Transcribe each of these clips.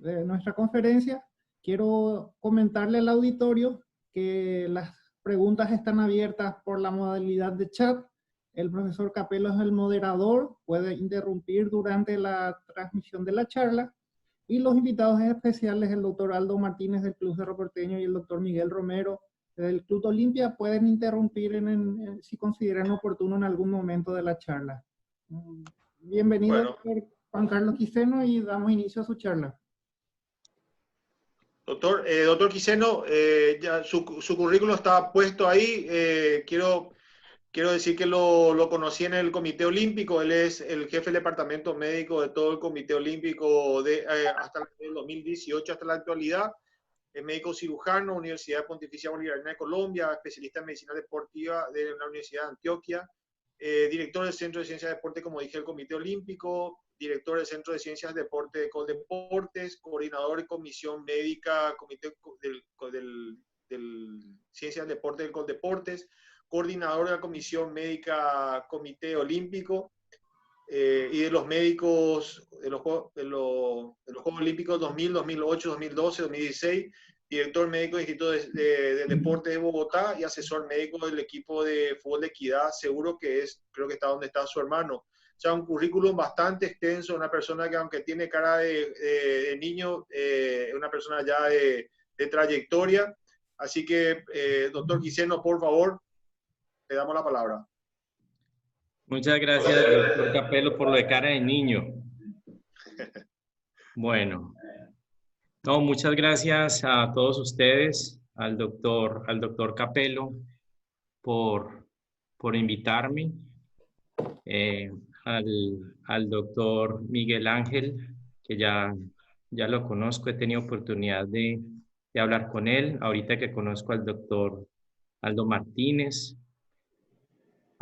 de nuestra conferencia, quiero comentarle al auditorio que las preguntas están abiertas por la modalidad de chat. El profesor Capello es el moderador, puede interrumpir durante la transmisión de la charla. Y los invitados especiales, el doctor Aldo Martínez del Club Cerro Porteño y el doctor Miguel Romero del Club Olimpia, pueden interrumpir si consideran oportuno en algún momento de la charla. Bienvenido, doctor Juan Carlos Quiseno, y damos inicio a su charla. Doctor Quiseno, ya su currículum está puesto ahí. Quiero decir que lo conocí en el Comité Olímpico. Él es el jefe del departamento médico de todo el Comité Olímpico hasta el 2018 hasta la actualidad. Es médico cirujano, Universidad Pontificia Bolivariana de Colombia, especialista en medicina deportiva de la Universidad de Antioquia, director del Centro de Ciencias de Deporte, como dije, del Comité Olímpico, director del Centro de Ciencias de Deporte de Coldeportes, coordinador de comisión médica Comité del Ciencias de Deporte del Coldeportes, coordinador de la comisión médica Comité Olímpico, y de los médicos de los Juegos Olímpicos 2000, 2008, 2012, 2016, director médico del Instituto de Deporte de Bogotá y asesor médico del equipo de fútbol de Equidad. Seguro que creo que está donde está su hermano. O sea, un currículum bastante extenso, una persona que, aunque tiene cara de niño, es una persona ya de trayectoria. Así que, doctor Quiseno, por favor, le damos la palabra. Muchas gracias, doctor Capello, por lo de cara de niño. Bueno, no, muchas gracias a todos ustedes, al doctor Capello por invitarme, al doctor Miguel Ángel, que ya lo conozco, he tenido oportunidad de hablar con él, ahorita que conozco al doctor Aldo Martínez,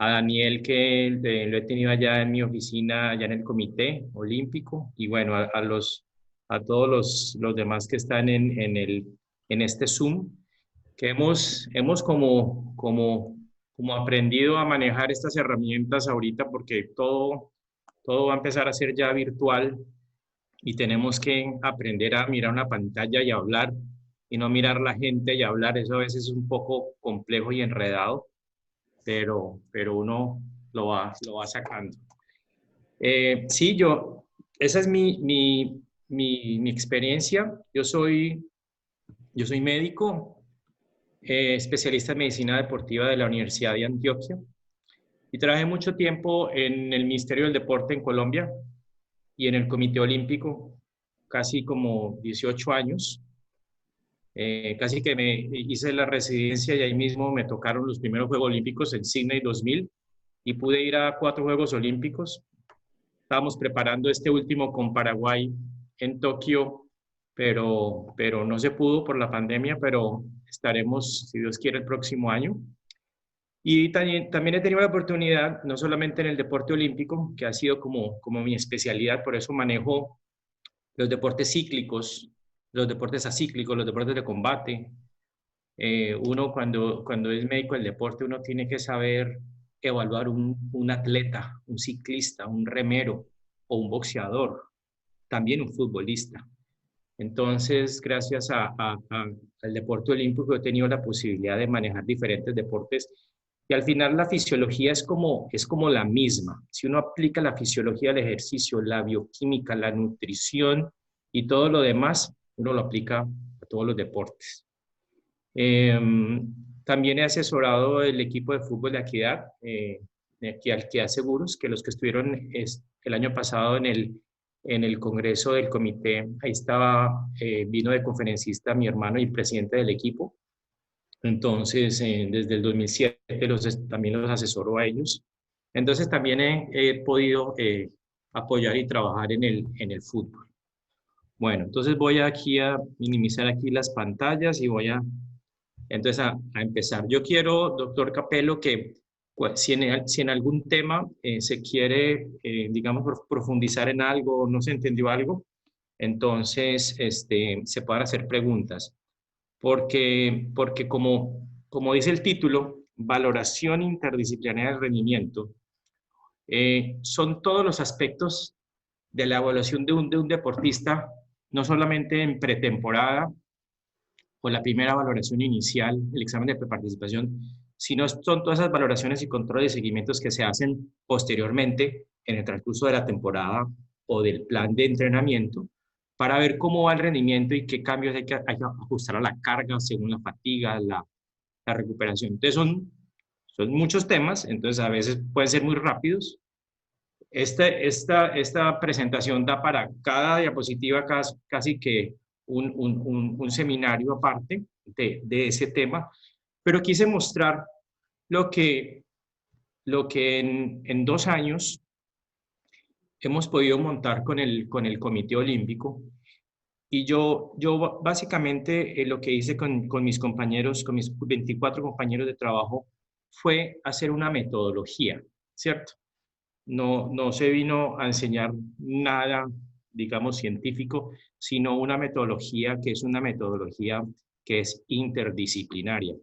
a Daniel, que lo he tenido allá en mi oficina, allá en el Comité Olímpico, y bueno, a todos los demás que están en este Zoom, que hemos como aprendido a manejar estas herramientas ahorita, porque todo va a empezar a ser ya virtual, y tenemos que aprender a mirar una pantalla y hablar, y no mirar la gente y hablar. Eso a veces es un poco complejo y enredado, pero uno lo va sacando. Sí, esa es mi experiencia. Yo soy médico, especialista en medicina deportiva de la Universidad de Antioquia, y trabajé mucho tiempo en el Ministerio del Deporte en Colombia y en el Comité Olímpico, casi como 18 años. Casi que me hice la residencia y ahí mismo me tocaron los primeros Juegos Olímpicos en Sydney 2000 y pude ir a 4 Juegos Olímpicos. Estábamos preparando este último con Paraguay en Tokio, pero no se pudo por la pandemia, pero estaremos, si Dios quiere, el próximo año. Y también he tenido la oportunidad, no solamente en el deporte olímpico, que ha sido como mi especialidad, por eso manejo los deportes cíclicos, los deportes acíclicos, los deportes de combate. Uno cuando es médico del deporte, uno tiene que saber evaluar un atleta, un ciclista, un remero o un boxeador, también un futbolista. Entonces, gracias al deporte olímpico he tenido la posibilidad de manejar diferentes deportes, y al final la fisiología es como la misma. Si uno aplica la fisiología del ejercicio, la bioquímica, la nutrición y todo lo demás, uno lo aplica a todos los deportes. También he asesorado el equipo de fútbol de Equidad, de Equidad Seguros, que los que estuvieron el año pasado en el congreso del comité, ahí vino de conferencista mi hermano y presidente del equipo. Entonces, desde el 2007 también los asesoro a ellos. Entonces, también he podido apoyar y trabajar en el fútbol. Bueno, entonces voy aquí a minimizar aquí las pantallas y voy a empezar. Yo quiero, doctor Capello, que pues, si en algún tema se quiere, digamos, profundizar en algo, no se entendió algo, entonces se puedan hacer preguntas. Porque como dice el título, valoración interdisciplinaria del rendimiento, son todos los aspectos de la evaluación de un deportista no solamente en pretemporada o la primera valoración inicial, el examen de preparticipación, sino son todas esas valoraciones y controles y seguimientos que se hacen posteriormente en el transcurso de la temporada o del plan de entrenamiento para ver cómo va el rendimiento y qué cambios hay que ajustar a la carga según la fatiga, la recuperación. Entonces son muchos temas, entonces a veces pueden ser muy rápidos. Esta presentación da para cada diapositiva casi que un seminario aparte de ese tema, pero quise mostrar lo que en 2 años hemos podido montar con el Comité Olímpico. Y yo básicamente lo que hice con mis compañeros, con mis 24 compañeros de trabajo, fue hacer una metodología, ¿cierto? No se vino a enseñar nada, digamos, científico, sino una metodología que es una metodología que es interdisciplinaria.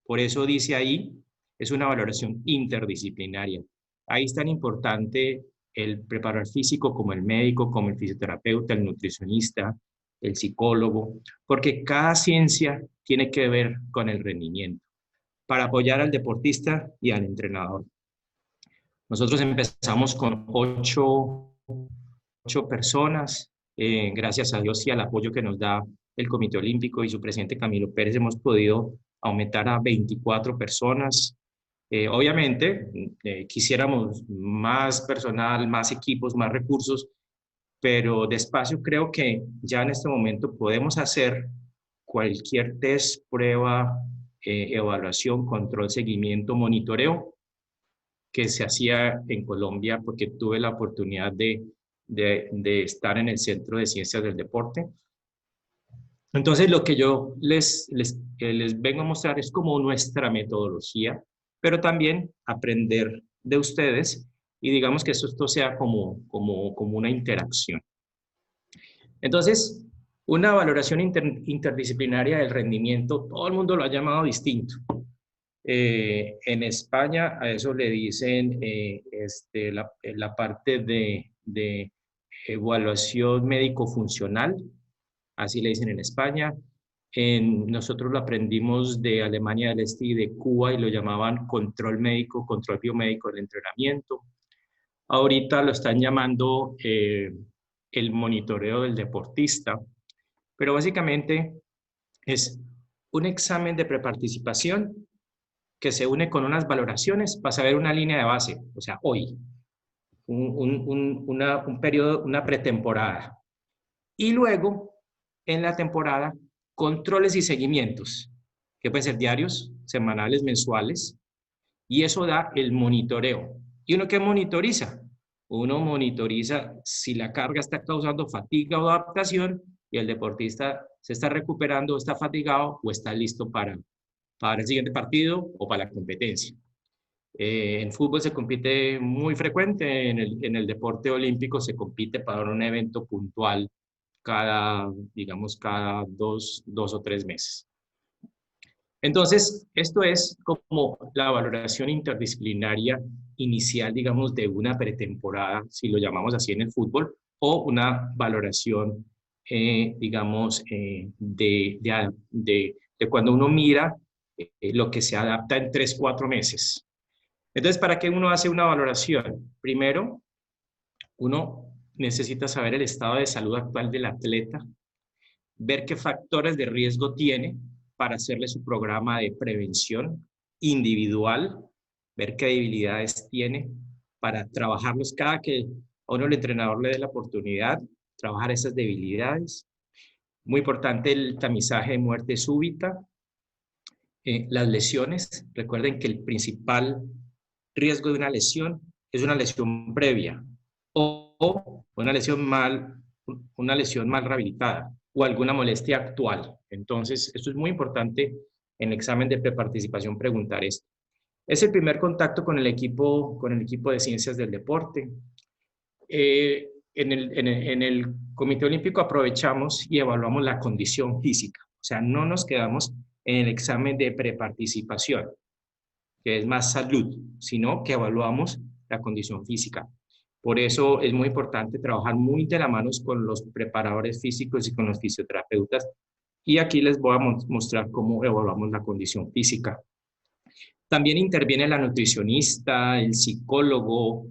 Por eso dice ahí, es una valoración interdisciplinaria. Ahí es tan importante el preparador físico como el médico, como el fisioterapeuta, el nutricionista, el psicólogo, porque cada ciencia tiene que ver con el rendimiento, para apoyar al deportista y al entrenador. Nosotros empezamos con 8 personas, gracias a Dios y al apoyo que nos da el Comité Olímpico y su presidente Camilo Pérez, hemos podido aumentar a 24 personas. Obviamente, quisiéramos más personal, más equipos, más recursos, pero despacio creo que ya en este momento podemos hacer cualquier test, prueba, evaluación, control, seguimiento, monitoreo que se hacía en Colombia, porque tuve la oportunidad de estar en el Centro de Ciencias del Deporte. Entonces, lo que yo les vengo a mostrar es como nuestra metodología, pero también aprender de ustedes y digamos que esto sea como una interacción. Entonces, una valoración interdisciplinaria del rendimiento, todo el mundo lo ha llamado distinto. En España a eso le dicen la parte de evaluación médico-funcional, así le dicen en España. Nosotros lo aprendimos de Alemania del Este y de Cuba y lo llamaban control médico, control biomédico del entrenamiento. Ahorita lo están llamando el monitoreo del deportista, pero básicamente es un examen de preparticipación que se une con unas valoraciones para saber una línea de base, o sea, hoy, un periodo, una pretemporada. Y luego, en la temporada, controles y seguimientos, que pueden ser diarios, semanales, mensuales, y eso da el monitoreo. ¿Y uno qué monitoriza? Uno monitoriza si la carga está causando fatiga o adaptación y el deportista se está recuperando, está fatigado o está listo para el siguiente partido o para la competencia. En fútbol se compite muy frecuente, en el deporte olímpico se compite para un evento puntual cada 2 o 3 meses. Entonces, esto es como la valoración interdisciplinaria inicial, digamos, de una pretemporada, si lo llamamos así en el fútbol, o una valoración, digamos, de cuando uno mira lo que se adapta en 3 o 4 meses. Entonces, ¿para qué uno hace una valoración? Primero, uno necesita saber el estado de salud actual del atleta, ver qué factores de riesgo tiene para hacerle su programa de prevención individual, ver qué debilidades tiene para trabajarlos cada que a uno el entrenador le dé la oportunidad, trabajar esas debilidades. Muy importante el tamizaje de muerte súbita. Las lesiones, recuerden que el principal riesgo de una lesión es una lesión previa o una lesión mal rehabilitada o alguna molestia actual. Entonces, esto es muy importante en el examen de preparticipación preguntar esto. Es el primer contacto con el equipo de ciencias del deporte. En el Comité Olímpico aprovechamos y evaluamos la condición física. O sea, no nos quedamos en el examen de preparticipación, que es más salud, sino que evaluamos la condición física. Por eso es muy importante trabajar muy de la mano con los preparadores físicos y con los fisioterapeutas. Y aquí les voy a mostrar cómo evaluamos la condición física. También interviene la nutricionista, el psicólogo,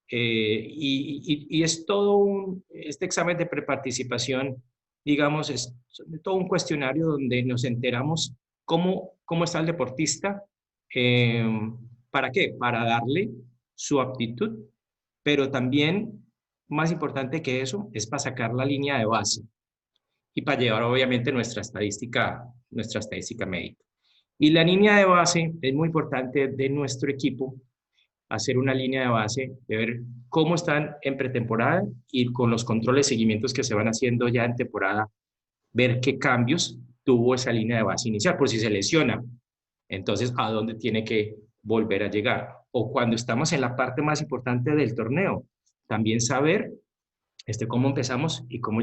y es todo este examen de preparticipación, digamos, es todo un cuestionario donde nos enteramos cómo está el deportista. ¿Para qué? Para darle su aptitud, pero también, más importante que eso, es para sacar la línea de base y para llevar obviamente nuestra estadística médica. Y la línea de base es muy importante de nuestro equipo, hacer una línea de base, de ver cómo están en pretemporada y con los controles, seguimientos que se van haciendo ya en temporada, ver qué cambios tuvo esa línea de base inicial, por si se lesiona, entonces a dónde tiene que volver a llegar. O cuando estamos en la parte más importante del torneo, también saber cómo empezamos y cómo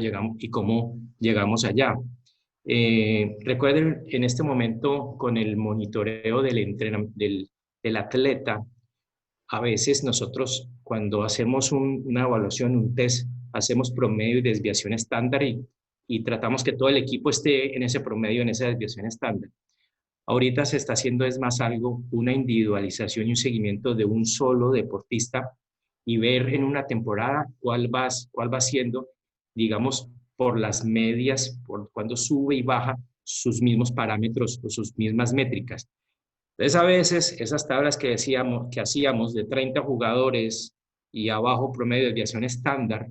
llegamos allá. Recuerden, en este momento, con el monitoreo del atleta, a veces nosotros, cuando hacemos una evaluación, un test, hacemos promedio y desviación estándar y tratamos que todo el equipo esté en ese promedio, en esa desviación estándar. Ahorita se está haciendo más una individualización y un seguimiento de un solo deportista y ver en una temporada cuál va siendo, digamos, por las medias, por cuando sube y baja sus mismos parámetros o sus mismas métricas. Entonces, a veces esas tablas que hacíamos de 30 jugadores y abajo promedio de desviación estándar,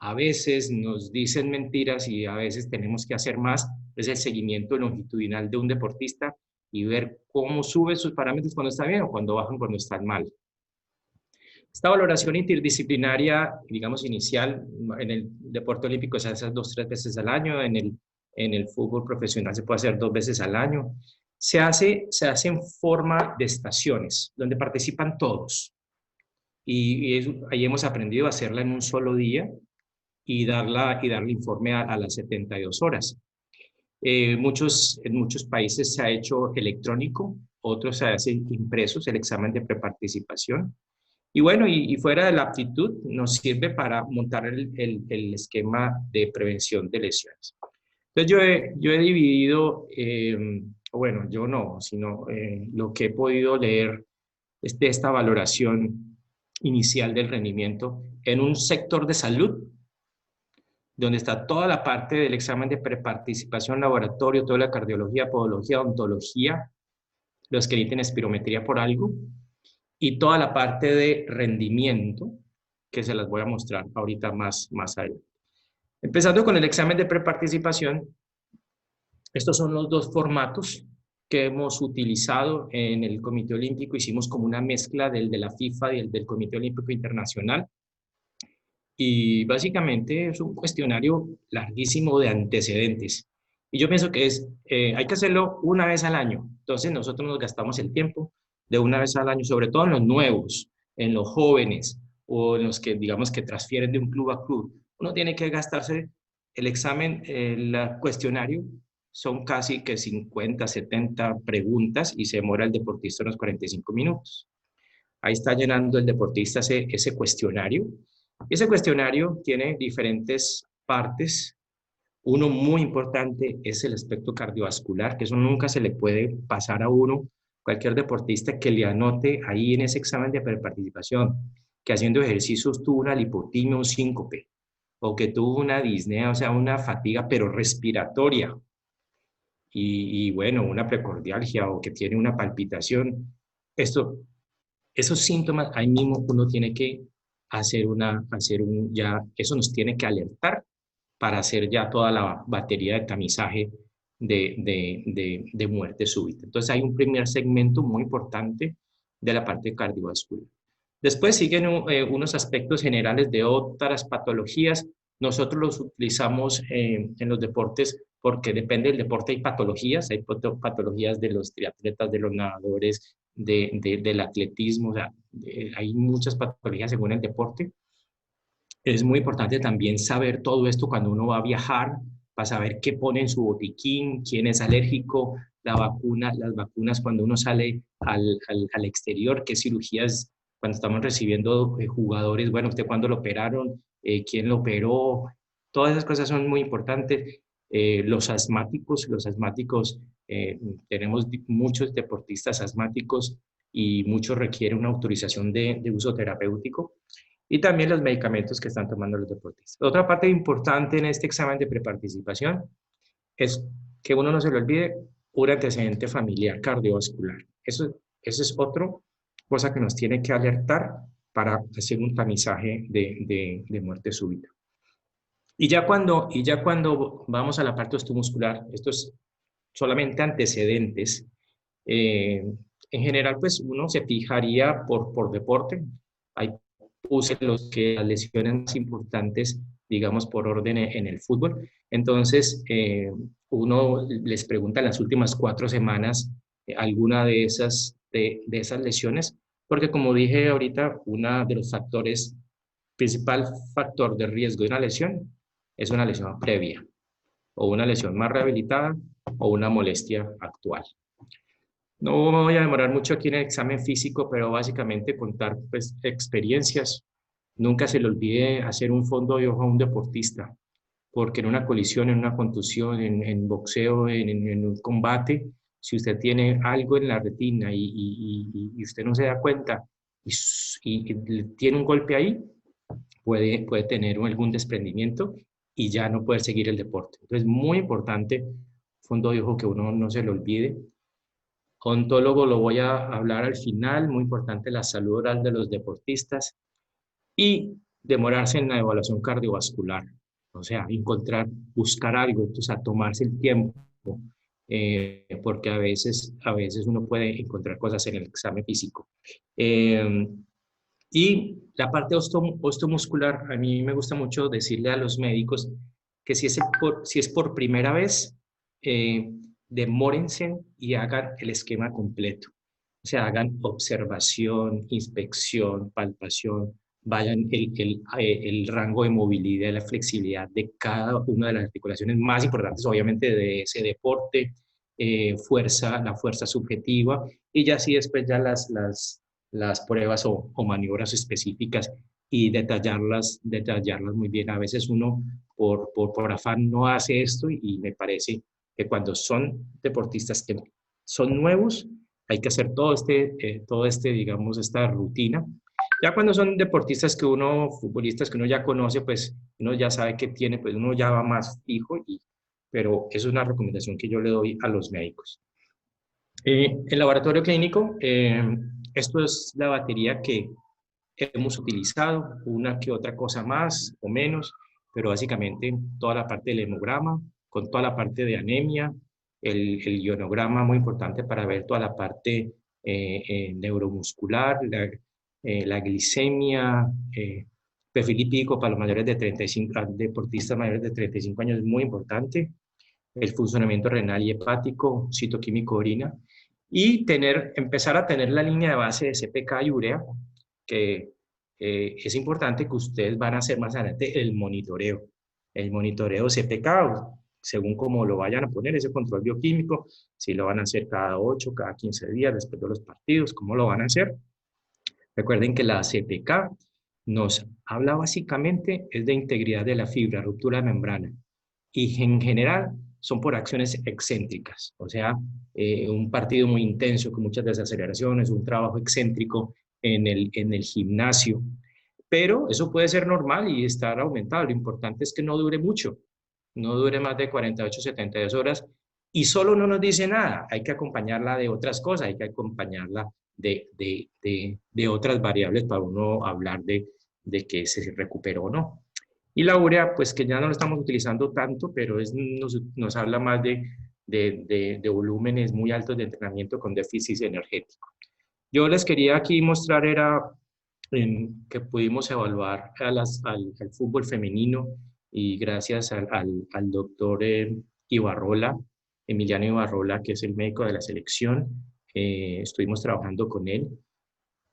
a veces nos dicen mentiras y a veces tenemos que hacer más. Es el seguimiento longitudinal de un deportista y ver cómo sube sus parámetros cuando está bien o cuando bajan cuando están mal. Esta valoración interdisciplinaria, digamos, inicial, en el deporte olímpico se hace 2 o 3 veces al año, en el fútbol profesional se puede hacer 2 veces al año. Se hace en forma de estaciones, donde participan todos. Y ahí hemos aprendido a hacerla en un solo día y darle informe a las 72 horas. En muchos países se ha hecho electrónico, otros se hace impresos, el examen de preparticipación. Y bueno, y fuera de la aptitud, nos sirve para montar el esquema de prevención de lesiones. Entonces yo he dividido, bueno, yo no, sino lo que he podido leer de esta valoración inicial del rendimiento en un sector de salud, donde está toda la parte del examen de preparticipación, laboratorio, toda la cardiología, podología, odontología, los que necesiten espirometría por algo, y toda la parte de rendimiento, que se las voy a mostrar ahorita más adelante. Empezando con el examen de preparticipación, estos son los 2 formatos que hemos utilizado en el Comité Olímpico. Hicimos como una mezcla del de la FIFA y el del Comité Olímpico Internacional. Y básicamente es un cuestionario larguísimo de antecedentes. Y yo pienso que hay que hacerlo una vez al año. Entonces nosotros nos gastamos el tiempo de una vez al año, sobre todo en los nuevos, en los jóvenes o en los que, digamos, que transfieren de un club a club. Uno tiene que gastarse el examen, el cuestionario, son casi que 50, 70 preguntas y se demora el deportista unos 45 minutos. Ahí está llenando el deportista ese cuestionario. Ese cuestionario tiene diferentes partes. Uno muy importante es el aspecto cardiovascular, que eso nunca se le puede pasar a uno. Cualquier deportista que le anote ahí en ese examen de preparticipación que haciendo ejercicios tuvo una lipotimia, un síncope, o que tuvo una disnea, o sea, una fatiga pero respiratoria, y bueno, una precordialgia o que tiene una palpitación. Esos síntomas, ahí mismo uno tiene que eso nos tiene que alertar para hacer ya toda la batería de tamizaje de muerte súbita. Entonces hay un primer segmento muy importante de la parte cardiovascular. Después siguen unos aspectos generales de otras patologías. Nosotros los utilizamos en los deportes porque depende del deporte, hay patologías de los triatletas, de los nadadores, del atletismo, o sea, hay muchas patologías según el deporte. Es muy importante también saber todo esto cuando uno va a viajar, para saber qué pone en su botiquín, quién es alérgico, las vacunas cuando uno sale al exterior, qué cirugías cuando estamos recibiendo jugadores, bueno, ¿usted cuándo lo operaron? ¿Quién lo operó? Todas esas cosas son muy importantes. Los asmáticos, tenemos muchos deportistas asmáticos y muchos requieren una autorización de uso terapéutico, y también los medicamentos que están tomando los deportistas. Otra parte importante en este examen de preparticipación es que uno no se le olvide un antecedente familiar cardiovascular. Eso es otra cosa que nos tiene que alertar para hacer un tamizaje de muerte súbita. Y ya cuando vamos a la parte osteomuscular, esto es solamente antecedentes. En general, pues uno se fijaría por deporte. Ahí puse las lesiones más importantes, digamos, por orden en el fútbol. Entonces, uno les pregunta en las últimas 4 semanas alguna de esas lesiones, porque como dije ahorita, uno de los factores, principal factor de riesgo de una lesión es una lesión previa, o una lesión más rehabilitada, o una molestia actual. No me voy a demorar mucho aquí en el examen físico, pero básicamente contar pues, experiencias. Nunca se le olvide hacer un fondo de ojo a un deportista, porque en una colisión, en una contusión, en boxeo, en un combate, si usted tiene algo en la retina y usted no se da cuenta y tiene un golpe ahí, puede tener algún desprendimiento y ya no poder seguir el deporte. Entonces, muy importante, fondo de ojo que uno no se le olvide. Ontólogo lo voy a hablar al final, muy importante la salud oral de los deportistas y demorarse en la evaluación cardiovascular, o sea, buscar algo, o sea, tomarse el tiempo, porque a veces uno puede encontrar cosas en el examen físico. Y la parte osteomuscular, a mí me gusta mucho decirle a los médicos que si es por primera vez, demórense y hagan el esquema completo. O sea, hagan observación, inspección, palpación, vayan el rango de movilidad y la flexibilidad de cada una de las articulaciones más importantes, obviamente, de ese deporte, la fuerza subjetiva, y ya así después ya las pruebas o maniobras específicas y detallarlas muy bien. A veces uno por afán no hace esto y me parece que cuando son deportistas que son nuevos, hay que hacer todo digamos, esta rutina. Ya cuando son deportistas futbolistas que uno ya conoce, pues uno ya sabe que tiene, pues uno ya va más fijo, pero eso es una recomendación que yo le doy a los médicos. El laboratorio clínico, esto es la batería que hemos utilizado, una que otra cosa más o menos, pero básicamente toda la parte del hemograma, con toda la parte de anemia, el ionograma muy importante para ver toda la parte neuromuscular, la glicemia, perfil lipídico para los mayores de 35, deportistas mayores de 35 años es muy importante, el funcionamiento renal y hepático, citoquímico orina, y empezar a tener la línea de base de CPK y urea, que es importante que ustedes van a hacer más adelante el monitoreo CPK, según como lo vayan a poner, ese control bioquímico, si lo van a hacer cada 8, cada 15 días después de los partidos, cómo lo van a hacer. Recuerden que la CPK nos habla básicamente es de integridad de la fibra, ruptura de membrana, y en general son por acciones excéntricas, o sea, un partido muy intenso con muchas desaceleraciones, un trabajo excéntrico en el gimnasio, pero eso puede ser normal y estar aumentado. Lo importante es que no dure mucho, no dure más de 48, 72 horas, y solo no nos dice nada, hay que acompañarla de otras cosas, hay que acompañarla de otras variables para uno hablar de que se recuperó o no. Y la urea, pues que ya no lo estamos utilizando tanto, pero nos habla más de volúmenes muy altos de entrenamiento con déficit energético. Yo les quería aquí mostrar que pudimos evaluar al fútbol femenino, y gracias al doctor Emiliano Ibarrola, que es el médico de la selección, estuvimos trabajando con él.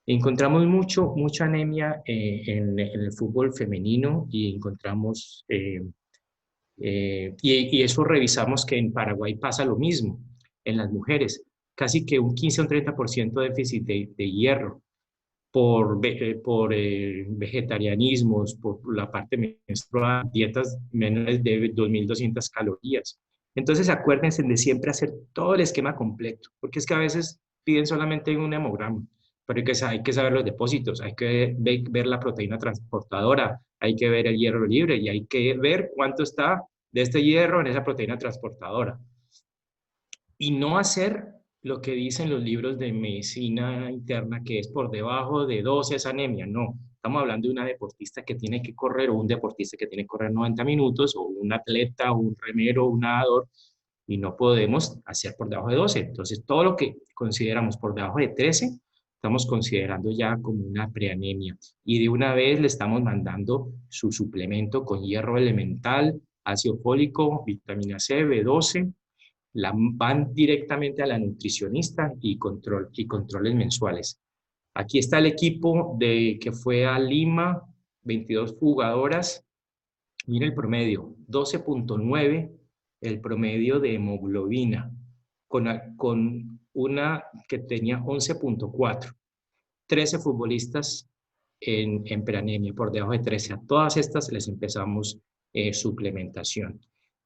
Encontramos mucha anemia en el fútbol femenino y encontramos, y eso revisamos que en Paraguay pasa lo mismo en las mujeres, casi que un 15 o un 30% de déficit de hierro. vegetarianismos, por la parte menstrual, dietas menores de 2.200 calorías. Entonces acuérdense de siempre hacer todo el esquema completo, porque es que a veces piden solamente un hemograma, pero hay que saber los depósitos, hay que ver la proteína transportadora, hay que ver el hierro libre y hay que ver cuánto está de este hierro en esa proteína transportadora. Y no hacer lo que dicen los libros de medicina interna, que es por debajo de 12 es anemia. No, estamos hablando de una deportista que tiene que correr, o un deportista que tiene que correr 90 minutos, o un atleta, o un remero, o un nadador, y no podemos hacer por debajo de 12. Entonces, todo lo que consideramos por debajo de 13, estamos considerando ya como una preanemia. Y de una vez le estamos mandando su suplemento con hierro elemental, ácido fólico, vitamina C, B12, van directamente a la nutricionista y controles mensuales. Aquí está el equipo que fue a Lima, 22 jugadoras. Mira el promedio, 12.9 el promedio de hemoglobina, con una que tenía 11.4. 13 futbolistas en preanemia, por debajo de 13. A todas estas les empezamos suplementación.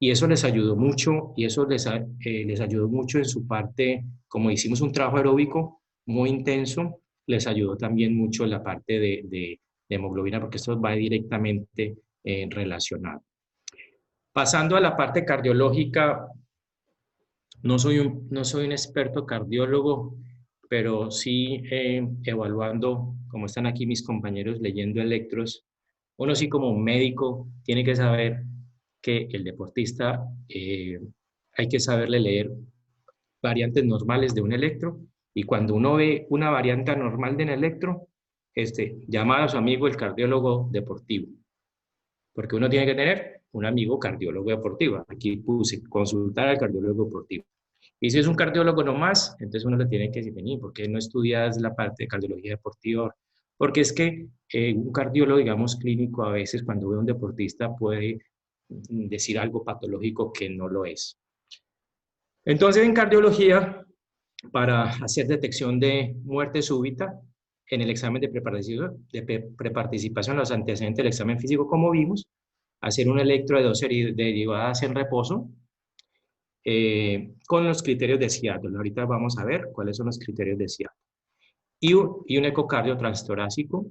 Y eso les ayudó mucho, y eso les ayudó mucho en su parte, como hicimos un trabajo aeróbico muy intenso, les ayudó también mucho la parte de hemoglobina, porque esto va directamente relacionado. Pasando a la parte cardiológica, no soy un experto cardiólogo, pero sí evaluando, como están aquí mis compañeros leyendo electros, uno sí como médico tiene que saber que el deportista hay que saberle leer variantes normales de un electro, y cuando uno ve una variante anormal de un electro, llamar a su amigo el cardiólogo deportivo, porque uno tiene que tener un amigo cardiólogo deportivo. Aquí puse consultar al cardiólogo deportivo. Y si es un cardiólogo nomás, entonces uno le tiene que decir, ¿por qué no estudias la parte de cardiología deportiva? Porque es que un cardiólogo, digamos, clínico, a veces cuando ve a un deportista puede decir algo patológico que no lo es. Entonces, en cardiología, para hacer detección de muerte súbita, en el examen de preparticipación, los antecedentes del examen físico, como vimos, hacer un electro de 2 derivadas en reposo, con los criterios de Seattle. Ahorita vamos a ver cuáles son los criterios de Seattle. Y un ecocardio transtorácico.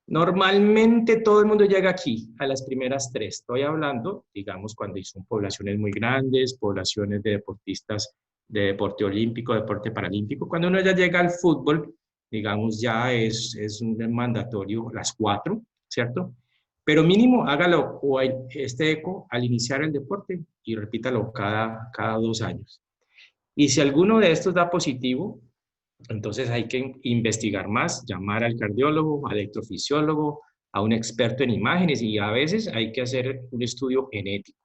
Normalmente todo el mundo llega aquí, a las primeras 3. Estoy hablando, digamos, cuando son poblaciones muy grandes, poblaciones de deportistas de deporte olímpico, deporte paralímpico. Cuando uno ya llega al fútbol, digamos, ya es un mandatorio las 4, ¿cierto? Pero mínimo hágalo o este eco al iniciar el deporte y repítalo cada 2 años. Y si alguno de estos da positivo, entonces hay que investigar más, llamar al cardiólogo, al electrofisiólogo, a un experto en imágenes, y a veces hay que hacer un estudio genético.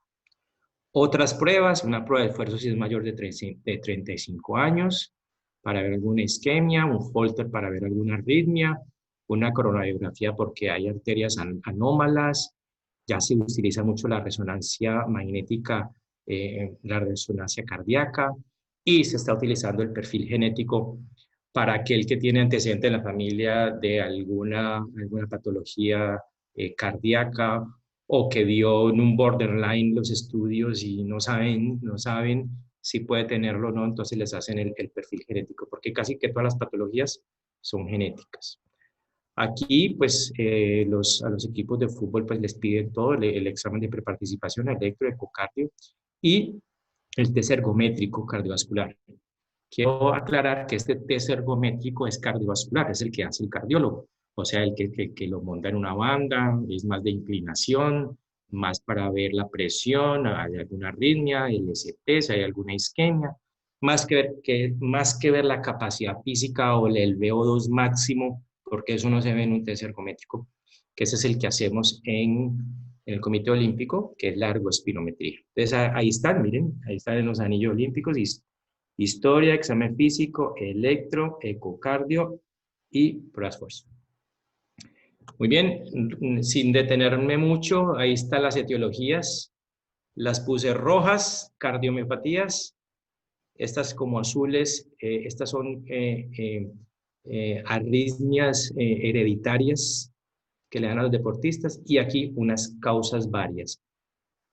Otras pruebas, una prueba de esfuerzo si es mayor de 35 años, para ver alguna isquemia, un Holter para ver alguna arritmia, una coronariografía porque hay arterias anómalas. Ya se utiliza mucho la resonancia magnética, la resonancia cardíaca, y se está utilizando el perfil genético para aquel que tiene antecedente en la familia de alguna patología cardíaca, o que dio en un borderline los estudios y no saben si puede tenerlo o no, entonces les hacen el perfil genético, porque casi que todas las patologías son genéticas. Aquí, pues, a los equipos de fútbol pues les piden todo, el examen de preparticipación, electro, ecocardio y el test ergométrico cardiovascular. Quiero aclarar que este test ergométrico es cardiovascular, es el que hace el cardiólogo, o sea, el que lo monta en una banda, es más de inclinación, más para ver la presión, hay alguna arritmia, el ST, si hay alguna isquemia, más que ver la capacidad física o el VO2 máximo, porque eso no se ve en un test ergométrico, que ese es el que hacemos en el Comité Olímpico, que es la ergospirometría. Entonces ahí están, miren, ahí están en los anillos olímpicos, historia, examen físico, electro, ecocardio y pruebas de esfuerzo. Muy bien, sin detenerme mucho, ahí están las etiologías. Las puse rojas, cardiomiopatías. Estas como azules, estas son arritmias hereditarias que le dan a los deportistas y aquí unas causas varias.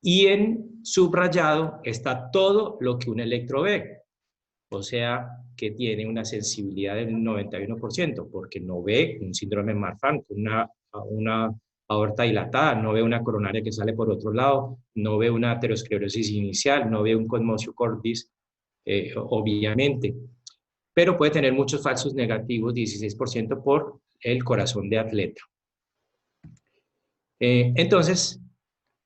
Y en subrayado está todo lo que un electro ve, o sea que tiene una sensibilidad del 91%, porque no ve un síndrome de Marfan con una aorta dilatada, no ve una coronaria que sale por otro lado, no ve una aterosclerosis inicial, no ve un conmotio cordis, obviamente, pero puede tener muchos falsos negativos, 16% por el corazón de atleta. Entonces,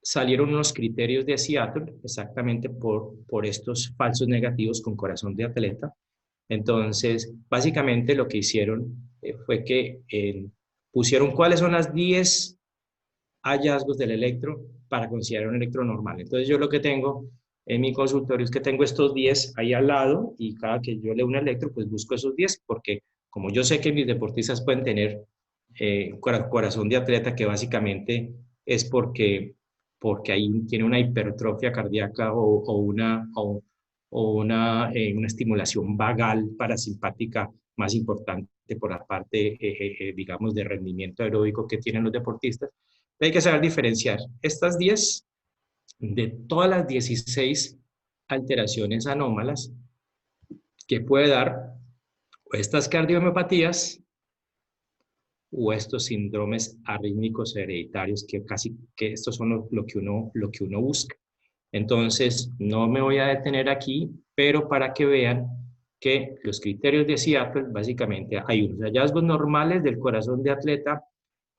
salieron unos criterios de Seattle exactamente por estos falsos negativos con corazón de atleta. Entonces, básicamente lo que hicieron fue que pusieron cuáles son las 10 hallazgos del electro para considerar un electro normal. Entonces, yo lo que tengo en mi consultorio es que tengo estos 10 ahí al lado y cada que yo leo un electro, pues busco esos 10 porque como yo sé que mis deportistas pueden tener corazón de atleta, que básicamente es porque ahí tiene una hipertrofia cardíaca o una estimulación vagal parasimpática más importante por la parte, digamos, de rendimiento aeróbico que tienen los deportistas. Hay que saber diferenciar estas 10 de todas las 16 alteraciones anómalas que puede dar estas cardiomiopatías o estos síndromes arrítmicos hereditarios que estos son lo que uno busca. Entonces, no me voy a detener aquí, pero para que vean que los criterios de Seattle, básicamente hay unos hallazgos normales del corazón de atleta,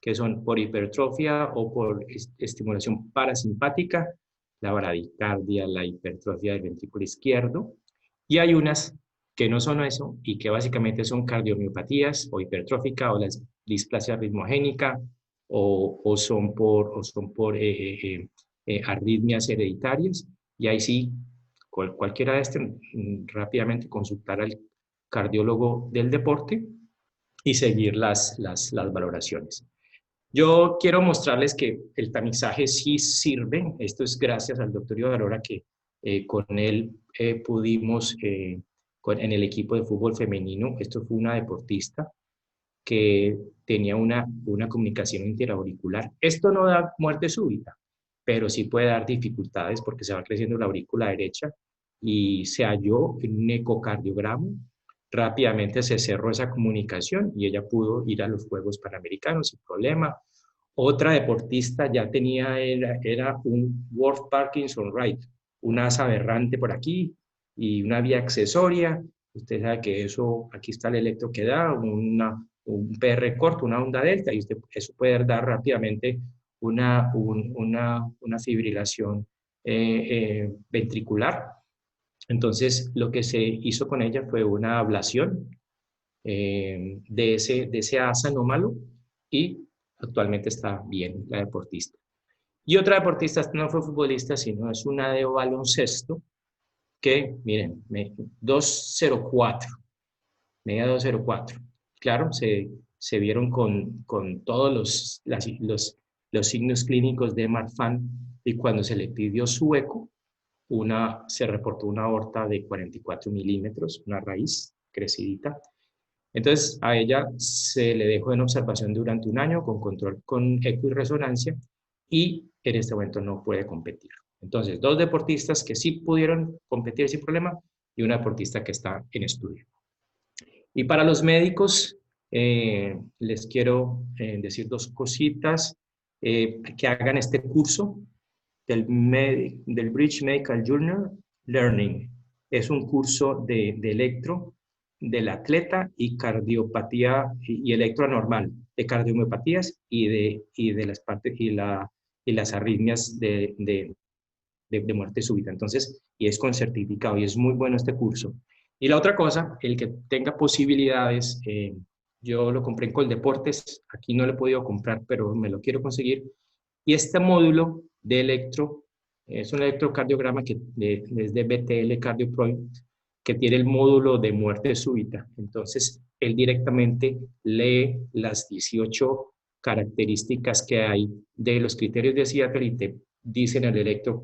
que son por hipertrofia o por estimulación parasimpática, la bradicardia, la hipertrofia del ventrículo izquierdo, y hay unas que no son eso y que básicamente son cardiomiopatías o hipertrófica o la displasia ritmogénica o son por arritmias hereditarias, y ahí sí, cualquiera de estas, rápidamente consultar al cardiólogo del deporte y seguir las valoraciones. Yo quiero mostrarles que el tamizaje sí sirve. Esto es gracias al doctor Ibarora que con él pudimos, en el equipo de fútbol femenino, esto fue una deportista que tenía una comunicación interauricular. Esto no da muerte súbita, pero sí puede dar dificultades porque se va creciendo la aurícula derecha y se halló en un ecocardiograma. Rápidamente se cerró esa comunicación y ella pudo ir a los Juegos Panamericanos sin problema. Otra deportista ya tenía, era un Wolff Parkinson Wright, una asa aberrante por aquí y una vía accesoria. Usted sabe que eso, aquí está el electro que da, un PR corto, una onda delta, y eso puede dar rápidamente una fibrilación ventricular. Entonces, lo que se hizo con ella fue una ablación de ese asa anómalo y actualmente está bien la deportista. Y otra deportista, esta no fue futbolista, sino es una de baloncesto que, miren, 2.04, media 2.04. Claro, se vieron con todos los signos clínicos de Marfan y cuando se le pidió su eco, se reportó una aorta de 44 milímetros, una raíz crecidita. Entonces, a ella se le dejó en observación durante un año con control con eco y resonancia y en este momento no puede competir. Entonces, 2 deportistas que sí pudieron competir sin problema y una deportista que está en estudio. Y para los médicos, les quiero decir 2 cositas, que hagan este curso del British Medical Journal Learning. Es un curso de electro del atleta y cardiopatía y electro anormal, de cardiomiopatías y de las partes y las arritmias de muerte súbita. Entonces, y es con certificado y es muy bueno este curso. Y la otra cosa, el que tenga posibilidades, yo lo compré en Coldeportes, aquí no lo he podido comprar, pero me lo quiero conseguir. Y este módulo de electro, es un electrocardiograma que es de BTL CardioPoint, que tiene el módulo de muerte súbita. Entonces, él directamente lee las 18 características que hay de los criterios de Seattle y te dicen el electro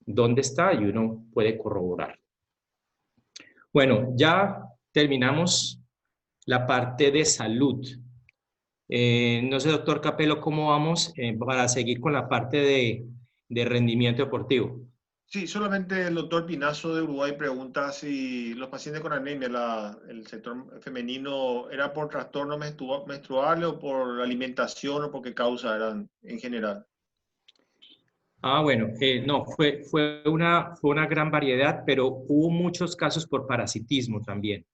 dónde está y uno puede corroborar. Bueno, ya terminamos la parte de salud. No sé, doctor Capello, ¿cómo vamos para seguir con la parte de rendimiento deportivo? Sí, solamente el doctor Pinazo de Uruguay pregunta si los pacientes con anemia, el sector femenino, ¿era por trastorno menstrual o por alimentación o por qué causa eran en general? Ah, bueno, no, fue una gran variedad, pero hubo muchos casos por parasitismo también,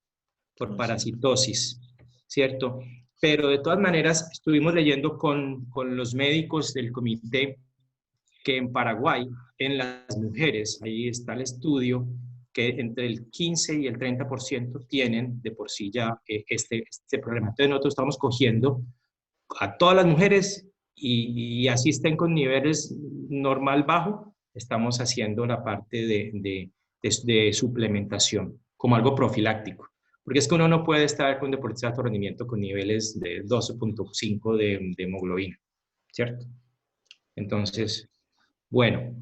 por Ah, sí. parasitosis, ¿cierto? Pero de todas maneras, estuvimos leyendo con los médicos del comité que en Paraguay, en las mujeres, ahí está el estudio, que entre el 15 y el 30% tienen de por sí ya este problema. Entonces nosotros estamos cogiendo a todas las mujeres y así estén con niveles normal bajo, estamos haciendo la parte de suplementación como algo profiláctico. Porque es que uno no puede estar con deportista de alto rendimiento con niveles de 12.5 de hemoglobina, ¿cierto? Entonces, bueno,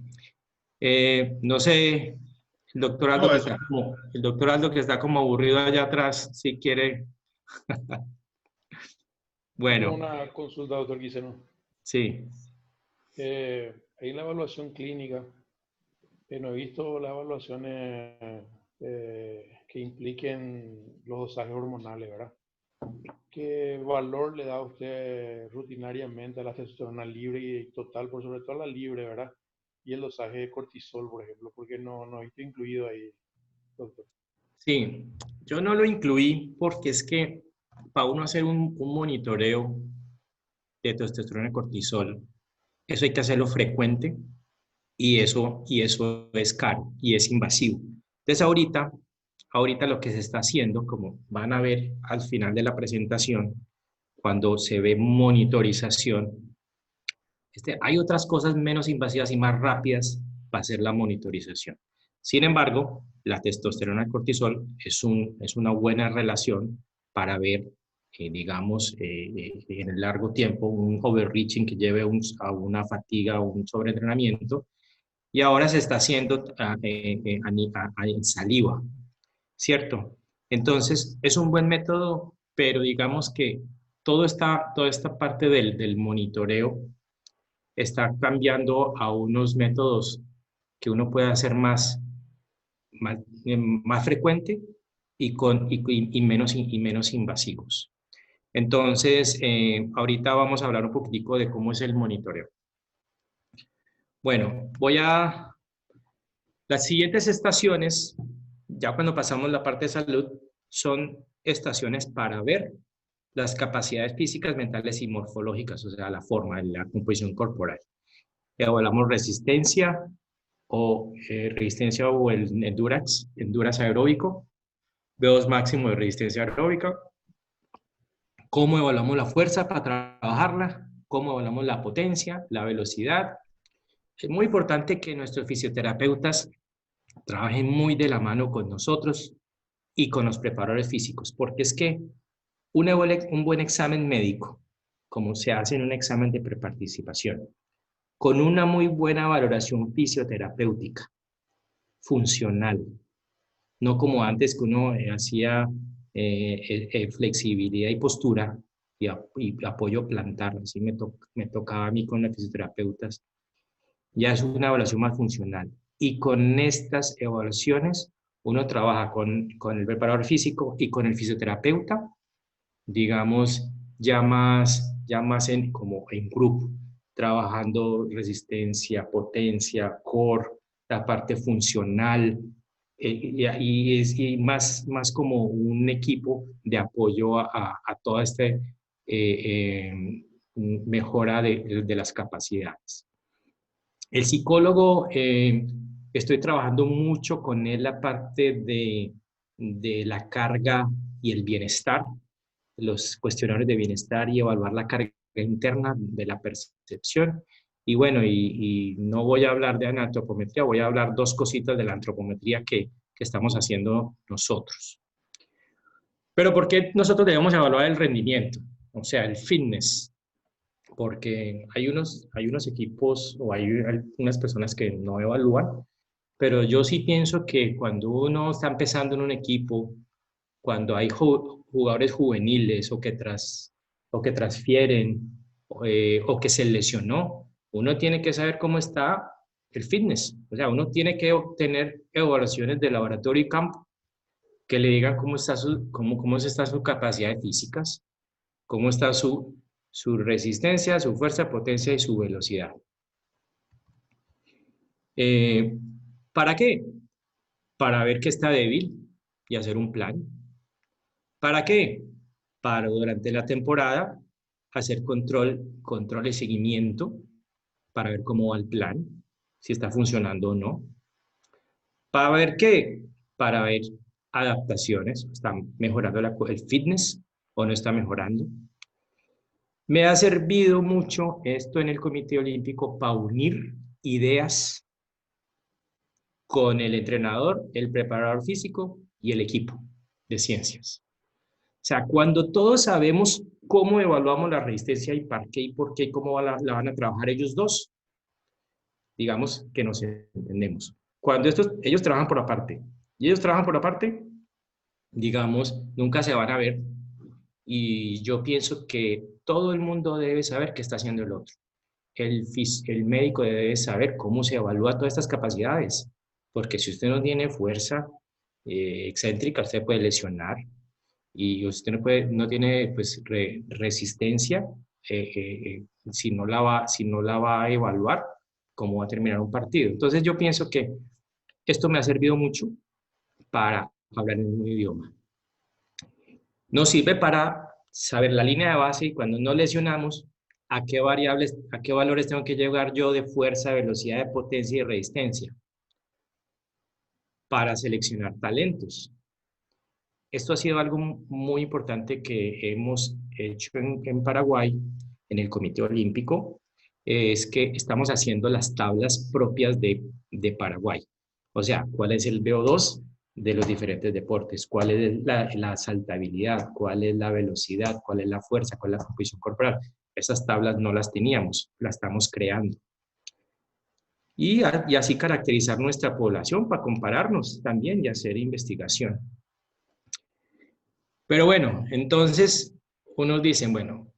no sé, No, eso. el doctor Aldo que está como aburrido allá atrás, si quiere. Tengo Bueno, una consulta, doctor Guiseno. sí. Ahí en la evaluación clínica, no he visto las evaluaciones que impliquen los dosajes hormonales, ¿verdad? ¿Qué valor le da usted rutinariamente a la testosterona libre y total, por sobre todo a la libre, ¿verdad? Y el dosaje de cortisol, por ejemplo, porque no he visto incluido ahí, doctor. Sí, yo no lo incluí porque es que para uno hacer un monitoreo de testosterona y cortisol, eso hay que hacerlo frecuente y eso es caro y es invasivo. Entonces ahorita lo que se está haciendo, como van a ver al final de la presentación, cuando se ve monitorización, hay otras cosas menos invasivas y más rápidas para hacer la monitorización. Sin embargo, la testosterona y el cortisol es una buena relación para ver, digamos, en el largo tiempo, un overreaching que lleve a una fatiga o un sobreentrenamiento. Y ahora se está haciendo en saliva, ¿cierto? Entonces, es un buen método, pero digamos que toda esta parte del monitoreo está cambiando a unos métodos que uno puede hacer más frecuente y menos invasivos. Entonces, ahorita vamos a hablar un poquitico de cómo es el monitoreo. Bueno, las siguientes estaciones, ya cuando pasamos la parte de salud, son estaciones para ver las capacidades físicas, mentales y morfológicas, o sea, la forma, la composición corporal. Evaluamos resistencia o el endurance aeróbico, VO2 máximo de resistencia aeróbica, cómo evaluamos la fuerza para trabajarla, cómo evaluamos la potencia, la velocidad. Es muy importante que nuestros fisioterapeutas trabajen muy de la mano con nosotros y con los preparadores físicos, porque es que un buen examen médico, como se hace en un examen de preparticipación, con una muy buena valoración fisioterapéutica, funcional, no como antes que uno hacía flexibilidad y postura y apoyo plantar, así me tocaba a mí con los fisioterapeutas, ya es una evaluación más funcional. Y con estas evaluaciones uno trabaja con el preparador físico y con el fisioterapeuta, digamos, ya más como en grupo, trabajando resistencia, potencia, core, la parte funcional, y más como un equipo de apoyo a toda esta mejora de las capacidades. El psicólogo, estoy trabajando mucho con él la parte de la carga y el bienestar, los cuestionarios de bienestar y evaluar la carga interna de la percepción. Y bueno, y no voy a hablar de antropometría, voy a hablar dos cositas de la antropometría que estamos haciendo nosotros. Pero ¿por qué nosotros debemos evaluar el rendimiento? O sea, el fitness. Porque hay unos equipos o hay algunas personas que no evalúan, pero yo sí pienso que cuando uno está empezando en un equipo cuando hay jugadores juveniles o que transfieren o que se lesionó, uno tiene que saber cómo está el fitness. O sea, uno tiene que obtener evaluaciones de laboratorio y campo que le digan cómo están sus capacidades físicas, cómo está su resistencia, su fuerza, potencia y su velocidad. ¿Para qué? Para ver que está débil y hacer un plan. ¿Para qué? Para durante la temporada hacer control y seguimiento para ver cómo va el plan, si está funcionando o no. ¿Para ver qué? Para ver adaptaciones, ¿está mejorando el fitness o no está mejorando? Me ha servido mucho esto en el Comité Olímpico para unir ideas con el entrenador, el preparador físico y el equipo de ciencias. O sea, cuando todos sabemos cómo evaluamos la resistencia y para qué y por qué y cómo la van a trabajar ellos dos, digamos que nos entendemos. Cuando ellos trabajan por aparte y ellos trabajan por aparte, digamos, nunca se van a ver. Y yo pienso que todo el mundo debe saber qué está haciendo el otro. El médico debe saber cómo se evalúa todas estas capacidades, porque si usted no tiene fuerza excéntrica, usted puede lesionar, y usted no tiene pues, resistencia, si no la va a evaluar, ¿cómo va a terminar un partido? Entonces yo pienso que esto me ha servido mucho para hablar en un idioma. Nos sirve para saber la línea de base y cuando no lesionamos, a qué valores tengo que llegar yo de fuerza, velocidad, de potencia y resistencia para seleccionar talentos. Esto ha sido algo muy importante que hemos hecho en Paraguay, en el Comité Olímpico, es que estamos haciendo las tablas propias de Paraguay. O sea, ¿cuál es el VO2 de los diferentes deportes? ¿Cuál es la saltabilidad? ¿Cuál es la velocidad? ¿Cuál es la fuerza? ¿Cuál es la composición corporal? Esas tablas no las teníamos, las estamos creando. Y así caracterizar nuestra población para compararnos también y hacer investigación. Pero bueno, entonces unos dicen, bueno,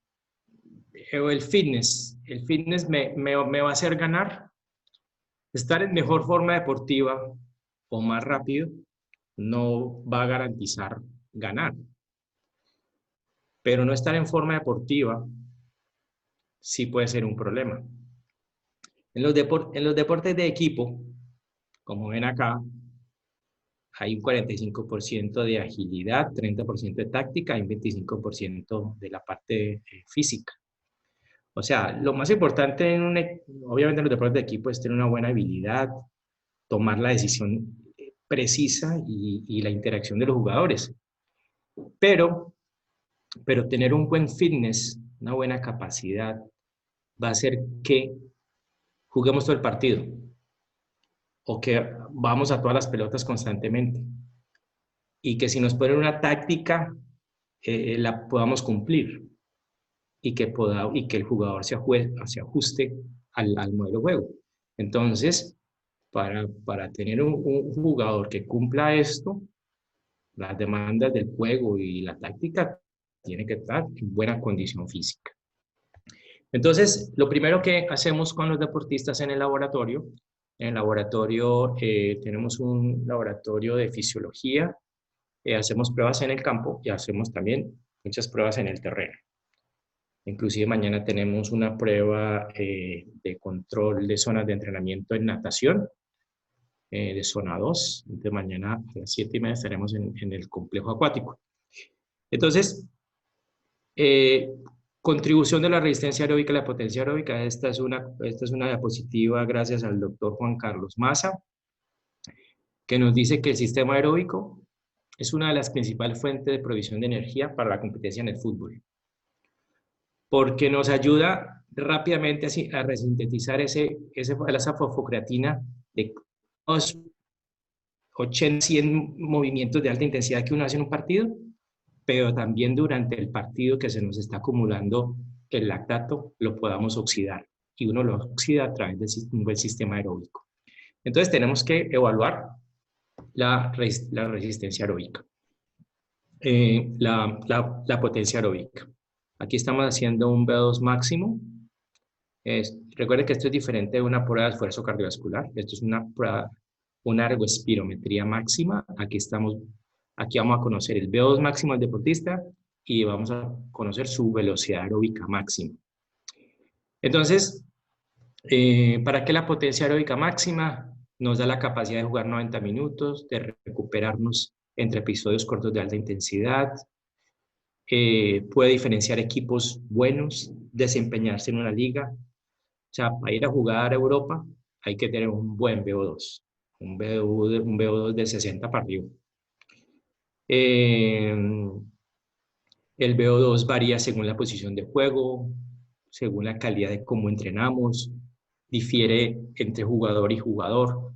el fitness me va a hacer ganar. Estar en mejor forma deportiva o más rápido no va a garantizar ganar. Pero no estar en forma deportiva sí puede ser un problema. En los deportes de equipo, como ven acá, hay un 45% de agilidad, 30% de táctica y un 25% de la parte física. O sea, lo más importante, obviamente en los deportes de equipo, es tener una buena habilidad, tomar la decisión precisa y la interacción de los jugadores. Pero tener un buen fitness, una buena capacidad, va a hacer que juguemos todo el partido o que vamos a todas las pelotas constantemente y que si nos ponen una táctica la podamos cumplir y que el jugador se ajuste al modelo de juego. Entonces, para tener un jugador que cumpla esto, las demandas del juego y la táctica tiene que estar en buena condición física. Entonces, lo primero que hacemos con los deportistas en el laboratorio tenemos un laboratorio de fisiología, hacemos pruebas en el campo y hacemos también muchas pruebas en el terreno. Inclusive mañana tenemos una prueba de control de zonas de entrenamiento en natación, de zona 2. Entonces mañana a las 7:30 estaremos en el complejo acuático. Entonces, contribución de la resistencia aeróbica y la potencia aeróbica. Esta es una diapositiva gracias al doctor Juan Carlos Maza, que nos dice que el sistema aeróbico es una de las principales fuentes de provisión de energía para la competencia en el fútbol, porque nos ayuda rápidamente a resintetizar esa fosfocreatina de 80, 100 movimientos de alta intensidad que uno hace en un partido, pero también durante el partido que se nos está acumulando el lactato, lo podamos oxidar, y uno lo oxida a través de un buen sistema aeróbico. Entonces tenemos que evaluar la resistencia aeróbica. la potencia aeróbica. Aquí estamos haciendo un VO2 máximo. Recuerden que esto es diferente de una prueba de esfuerzo cardiovascular. Esto es una ergoespirometría máxima. Aquí vamos a conocer el VO2 máximo del deportista y vamos a conocer su velocidad aeróbica máxima. Entonces, ¿para qué la potencia aeróbica máxima? Nos da la capacidad de jugar 90 minutos, de recuperarnos entre episodios cortos de alta intensidad, puede diferenciar equipos buenos, desempeñarse en una liga. O sea, para ir a jugar a Europa hay que tener un buen VO2, un VO2 de 60 para arriba. El VO2 varía según la posición de juego, según la calidad de cómo entrenamos, difiere entre jugador y jugador.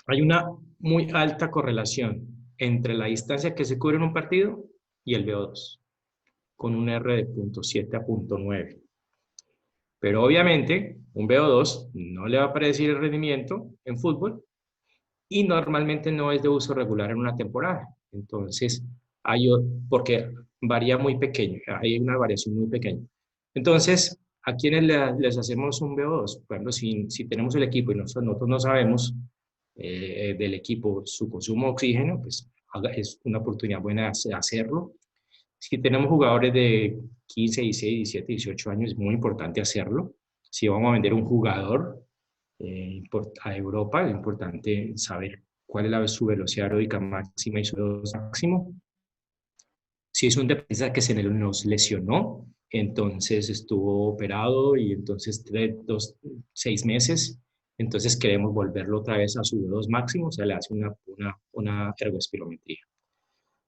Hay una muy alta correlación entre la distancia que se cubre en un partido y el VO2, con un R de 0.7 a 0.9. Pero obviamente un VO2 no le va a predecir el rendimiento en fútbol y normalmente no es de uso regular en una temporada. Entonces, porque varía muy pequeño, hay una variación muy pequeña. Entonces, ¿a quiénes les hacemos un VO2? Por ejemplo, si tenemos el equipo y nosotros no sabemos del equipo su consumo de oxígeno, pues es una oportunidad buena de hacerlo. Si tenemos jugadores de 15, 16, 17, 18 años, es muy importante hacerlo. Si vamos a vender un jugador a Europa, es importante saber cuál es su velocidad aeróbica máxima y su VO2 máximo. Si es un deportista que se nos lesionó, entonces estuvo operado y entonces 6 meses, entonces queremos volverlo otra vez a su VO2 máximo, o sea, le hace una ergoespirometría.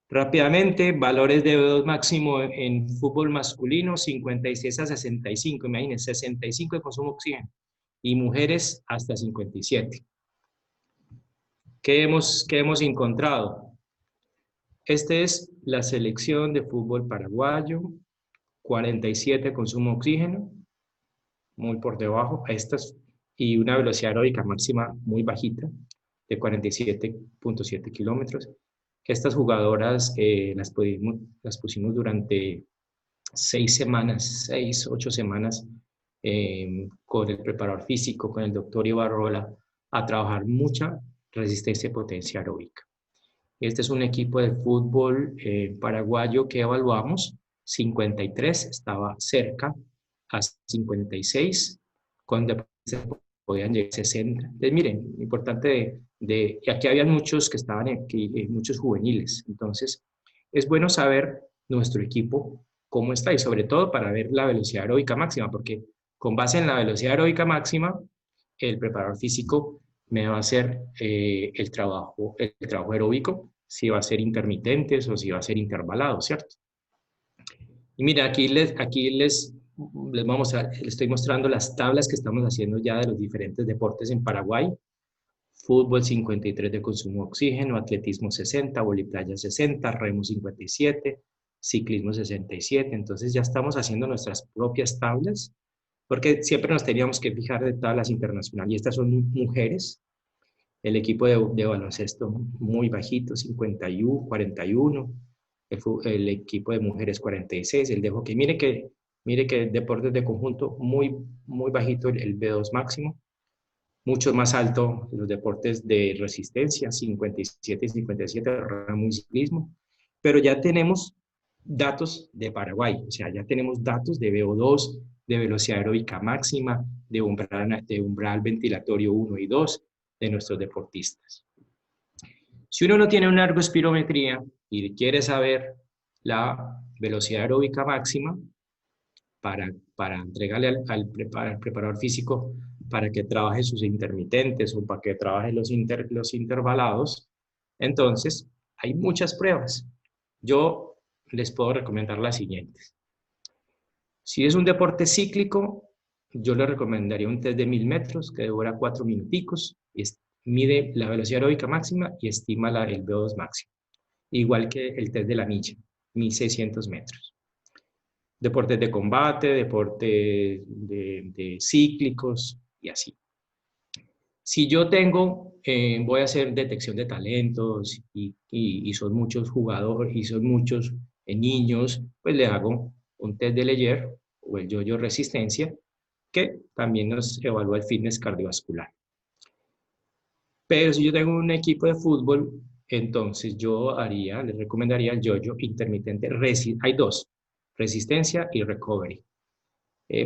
Rápidamente, valores de VO2 máximo en fútbol masculino, 56 a 65, imagínense, 65 de consumo de oxígeno, y mujeres hasta 57. ¿Qué hemos encontrado? Esta es la selección de fútbol paraguayo, 47 de consumo de oxígeno, muy por debajo, y una velocidad aeróbica máxima muy bajita, de 47.7 kilómetros. Estas jugadoras las pusimos durante 6 semanas, 6, 8 semanas, con el preparador físico, con el doctor Ibarrola, a trabajar mucha resistencia y potencia aeróbica. Este es un equipo de fútbol paraguayo que evaluamos, 53, estaba cerca a 56, con deportistas podían llegar a 60. Entonces, miren, importante y aquí habían muchos que estaban aquí, muchos juveniles. Entonces, es bueno saber nuestro equipo cómo está y sobre todo para ver la velocidad aeróbica máxima, porque con base en la velocidad aeróbica máxima, el preparador físico me va a hacer el trabajo aeróbico, si va a ser intermitentes o si va a ser intervalado, ¿cierto? Y mira, aquí les estoy mostrando las tablas que estamos haciendo ya de los diferentes deportes en Paraguay. Fútbol 53 de consumo de oxígeno, atletismo 60, voliplaya 60, remo 57, ciclismo 67. Entonces ya estamos haciendo nuestras propias tablas, porque siempre nos teníamos que fijar de tablas internacionales. Y estas son mujeres. El equipo de baloncesto muy bajito, 51, 41. El equipo de mujeres 46, el de hockey. Mire que deportes de conjunto muy, muy bajito el V2 máximo, mucho más alto los deportes de resistencia, 57 y 57, remo y ciclismo, pero ya tenemos datos de Paraguay, o sea, ya tenemos datos de VO2, de velocidad aeróbica máxima, de umbral ventilatorio 1 y 2 de nuestros deportistas. Si uno no tiene una ergoespirometría y quiere saber la velocidad aeróbica máxima para entregarle al preparador físico para que trabaje sus intermitentes o para que trabaje los intervalados, entonces hay muchas pruebas. Yo les puedo recomendar las siguientes. Si es un deporte cíclico, yo le recomendaría un test de 1000 metros que dura 4 minuticos, y mide la velocidad aeróbica máxima y estima el VO2 máximo. Igual que el test de la milla, 1600 metros. Deportes de combate, deportes de cíclicos y así. Si yo tengo voy a hacer detección de talentos y son muchos jugadores y son muchos niños, pues le hago un test de Leyer o el yo-yo resistencia, que también nos evalúa el fitness cardiovascular. Pero si yo tengo un equipo de fútbol, entonces yo les recomendaría el yo-yo intermitente. Hay dos, resistencia y recovery.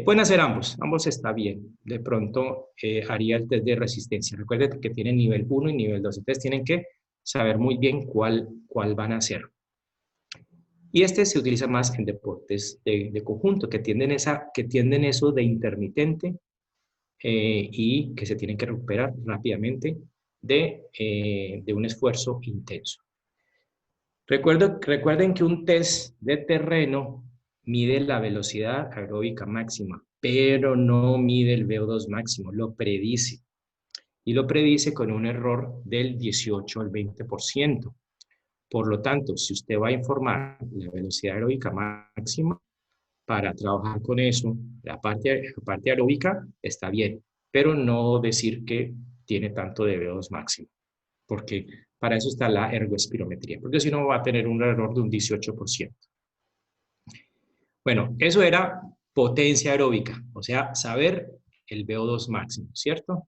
Pueden hacer ambos está bien. De pronto haría el test de resistencia. Recuerden que tienen nivel 1 y nivel 2. Entonces tienen que saber muy bien cuál van a hacer. Y este se utiliza más en deportes de conjunto, que tienden eso de intermitente y que se tienen que recuperar rápidamente de un esfuerzo intenso. Recuerden que un test de terreno mide la velocidad aeróbica máxima, pero no mide el VO2 máximo, lo predice. Y lo predice con un error del 18 al 20%. Por lo tanto, si usted va a informar la velocidad aeróbica máxima, para trabajar con eso, la parte aeróbica está bien, pero no decir que tiene tanto de VO2 máximo, porque para eso está la ergoespirometría, porque si no va a tener un error de un 18%. Bueno, eso era potencia aeróbica, o sea, saber el VO2 máximo, ¿cierto?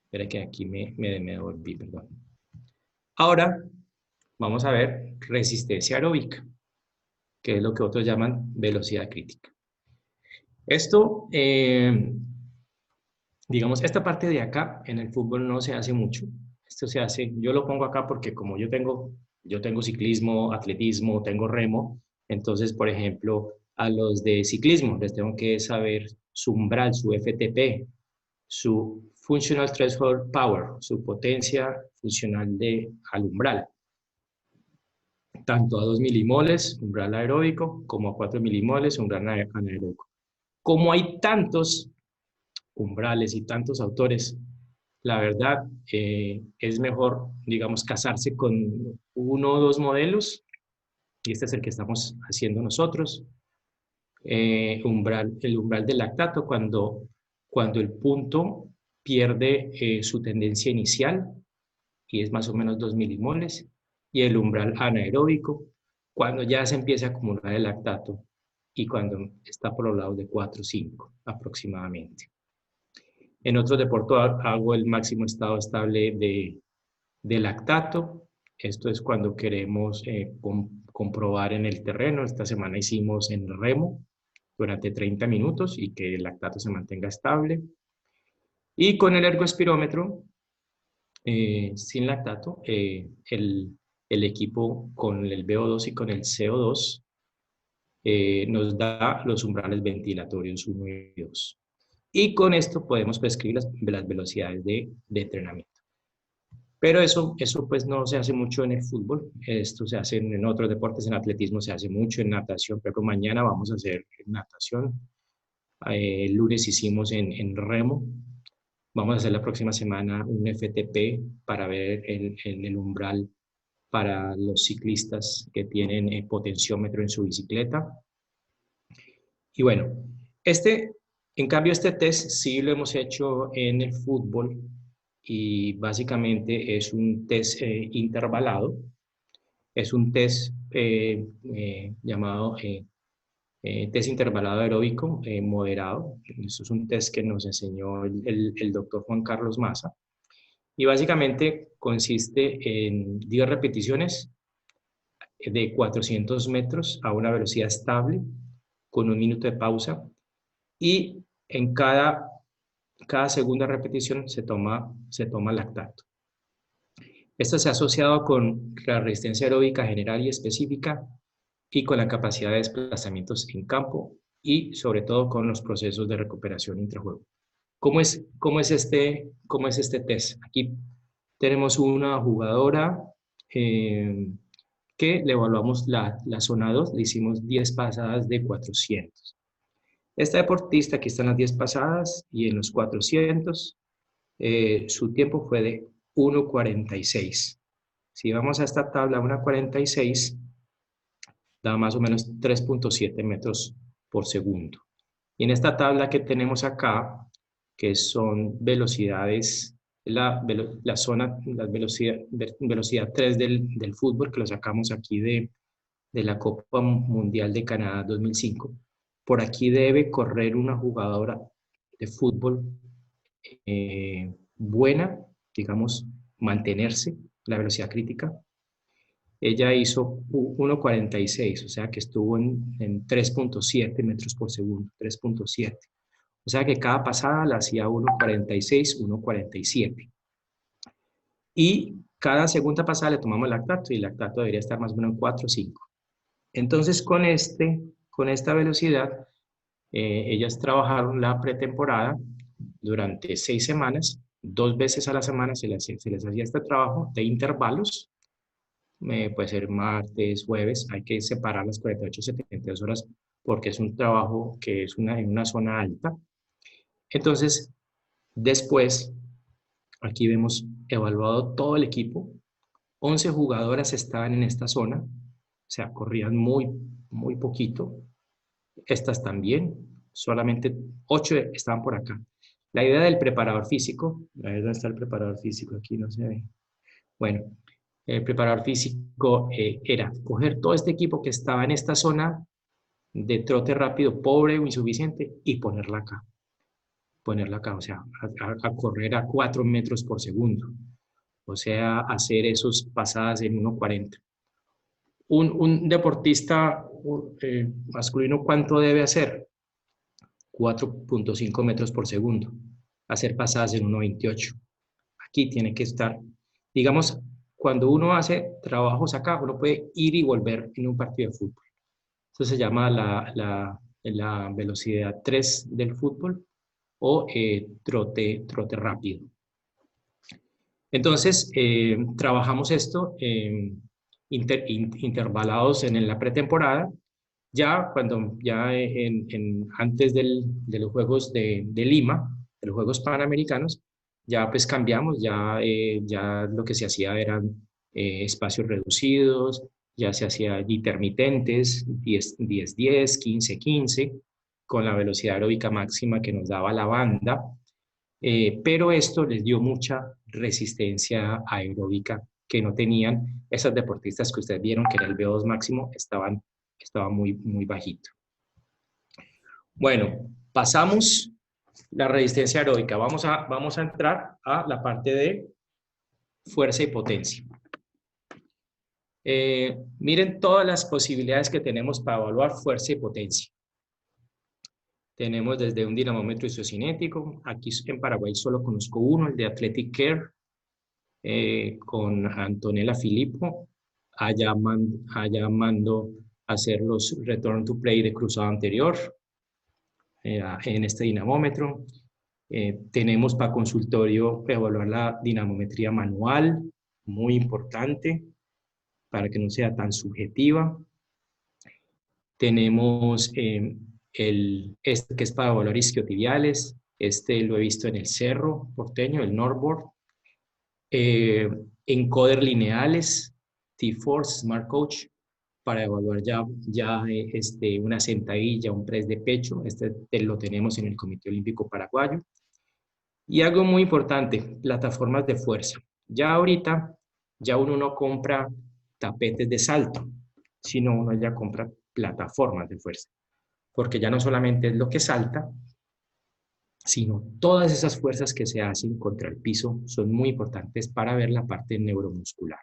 Espera que aquí me devolví, perdón. Ahora, vamos a ver resistencia aeróbica, que es lo que otros llaman velocidad crítica. Esto, digamos, esta parte de acá en el fútbol no se hace mucho. Esto se hace, yo lo pongo acá porque como yo tengo ciclismo, atletismo, tengo remo, entonces, por ejemplo, a los de ciclismo les tengo que saber su umbral, su FTP, su Functional Threshold Power, su potencia funcional al umbral, tanto a 2 milimoles, umbral aeróbico, como a 4 milimoles, umbral anaeróbico. Como hay tantos umbrales y tantos autores, la verdad es mejor, digamos, casarse con uno o dos modelos, y este es el que estamos haciendo nosotros. El umbral del lactato, cuando el punto pierde su tendencia inicial, y es más o menos 2 milimoles, y el umbral anaeróbico, cuando ya se empieza a acumular el lactato, y cuando está por los lados de 4 o 5 aproximadamente. En otros deportes hago el máximo estado estable de lactato. Esto es cuando queremos comprobar en el terreno. Esta semana hicimos en remo durante 30 minutos y que el lactato se mantenga estable. Y con el ergoespirómetro, sin lactato, el equipo con el VO2 y con el CO2 nos da los umbrales ventilatorios 1 y 2. Y con esto podemos prescribir las velocidades de entrenamiento. Pero eso pues no se hace mucho en el fútbol. Esto se hace en otros deportes, en atletismo se hace mucho, en natación. Pero mañana vamos a hacer natación. El lunes hicimos en remo. Vamos a hacer la próxima semana un FTP para ver el umbral para los ciclistas que tienen potenciómetro en su bicicleta. Y bueno, en cambio este test sí lo hemos hecho en el fútbol y básicamente es un test intervalado. Es un test llamado test intervalado aeróbico moderado. Eso es un test que nos enseñó el doctor Juan Carlos Maza. Y básicamente consiste en 10 repeticiones de 400 metros a una velocidad estable, con 1 minuto de pausa, y en cada segunda repetición se toma lactato. Esto se ha asociado con la resistencia aeróbica general y específica y con la capacidad de desplazamientos en campo y sobre todo con los procesos de recuperación intrajuego. ¿Cómo es este test? Aquí tenemos una jugadora que le evaluamos la zona 2, le hicimos 10 pasadas de 400. Esta deportista, aquí están las 10 pasadas y en los 400 su tiempo fue de 1:46. Si vamos a esta tabla 1:46, da más o menos 3.7 metros por segundo. Y en esta tabla que tenemos acá, que son velocidades Es la zona, la velocidad 3 del fútbol, que lo sacamos aquí de la Copa Mundial de Canadá 2005. Por aquí debe correr una jugadora de fútbol buena, digamos, mantenerse la velocidad crítica. Ella hizo 1.46, o sea que estuvo en 3.7 metros por segundo, 3.7. O sea que cada pasada la hacía 1.46, 1.47. Y cada segunda pasada le tomamos el lactato, y el lactato debería estar más o menos en 4 o 5. Entonces, con esta velocidad, ellas trabajaron la pretemporada durante 6 semanas. 2 veces a la semana se les hacía este trabajo de intervalos. Puede ser martes, jueves. Hay que separar las 48, 72 horas porque es un trabajo que es en una zona alta. Entonces, después, aquí vemos evaluado todo el equipo. 11 jugadoras estaban en esta zona, o sea, corrían muy, muy poquito. Estas también, solamente 8 estaban por acá. La idea del preparador físico, a ver dónde está el preparador físico, aquí no se ve. Bueno, el preparador físico era coger todo este equipo que estaba en esta zona de trote rápido, pobre o insuficiente, y ponerla acá, o sea, a correr a 4 metros por segundo, o sea, hacer esos pasadas en 1.40. Un deportista masculino, ¿cuánto debe hacer? 4.5 metros por segundo, hacer pasadas en 1.28. Aquí tiene que estar, digamos, cuando uno hace trabajos acá, uno puede ir y volver en un partido de fútbol. Eso se llama la velocidad 3 del fútbol, o trote rápido. Entonces, trabajamos esto intervalados en la pretemporada. Ya antes de los Juegos de Lima, de los Juegos Panamericanos, ya pues cambiamos, ya lo que se hacía eran espacios reducidos, ya se hacía intermitentes, 10-10, 15-15, con la velocidad aeróbica máxima que nos daba la banda, pero esto les dio mucha resistencia aeróbica que no tenían esas deportistas que ustedes vieron, que era el VO2 máximo, estaba muy, muy bajito. Bueno, pasamos la resistencia aeróbica. Vamos a entrar a la parte de fuerza y potencia. Miren todas las posibilidades que tenemos para evaluar fuerza y potencia. Tenemos desde un dinamómetro isocinético. Aquí en Paraguay solo conozco uno, el de Athletic Care, con Antonella Filippo. Allá mando a hacer los return to play de cruzado anterior en este dinamómetro. Tenemos para consultorio evaluar la dinamometría manual, muy importante, para que no sea tan subjetiva. Tenemos este que es para evaluar isquiotibiales. Este lo he visto en el Cerro Porteño, el Northboard. Encoder lineales, T-Force, Smart Coach, para evaluar una sentadilla, un press de pecho. Este lo tenemos en el Comité Olímpico Paraguayo. Y algo muy importante, plataformas de fuerza. Ya ahorita, ya uno no compra tapetes de salto, sino uno ya compra plataformas de fuerza. Porque ya no solamente es lo que salta, sino todas esas fuerzas que se hacen contra el piso son muy importantes para ver la parte neuromuscular.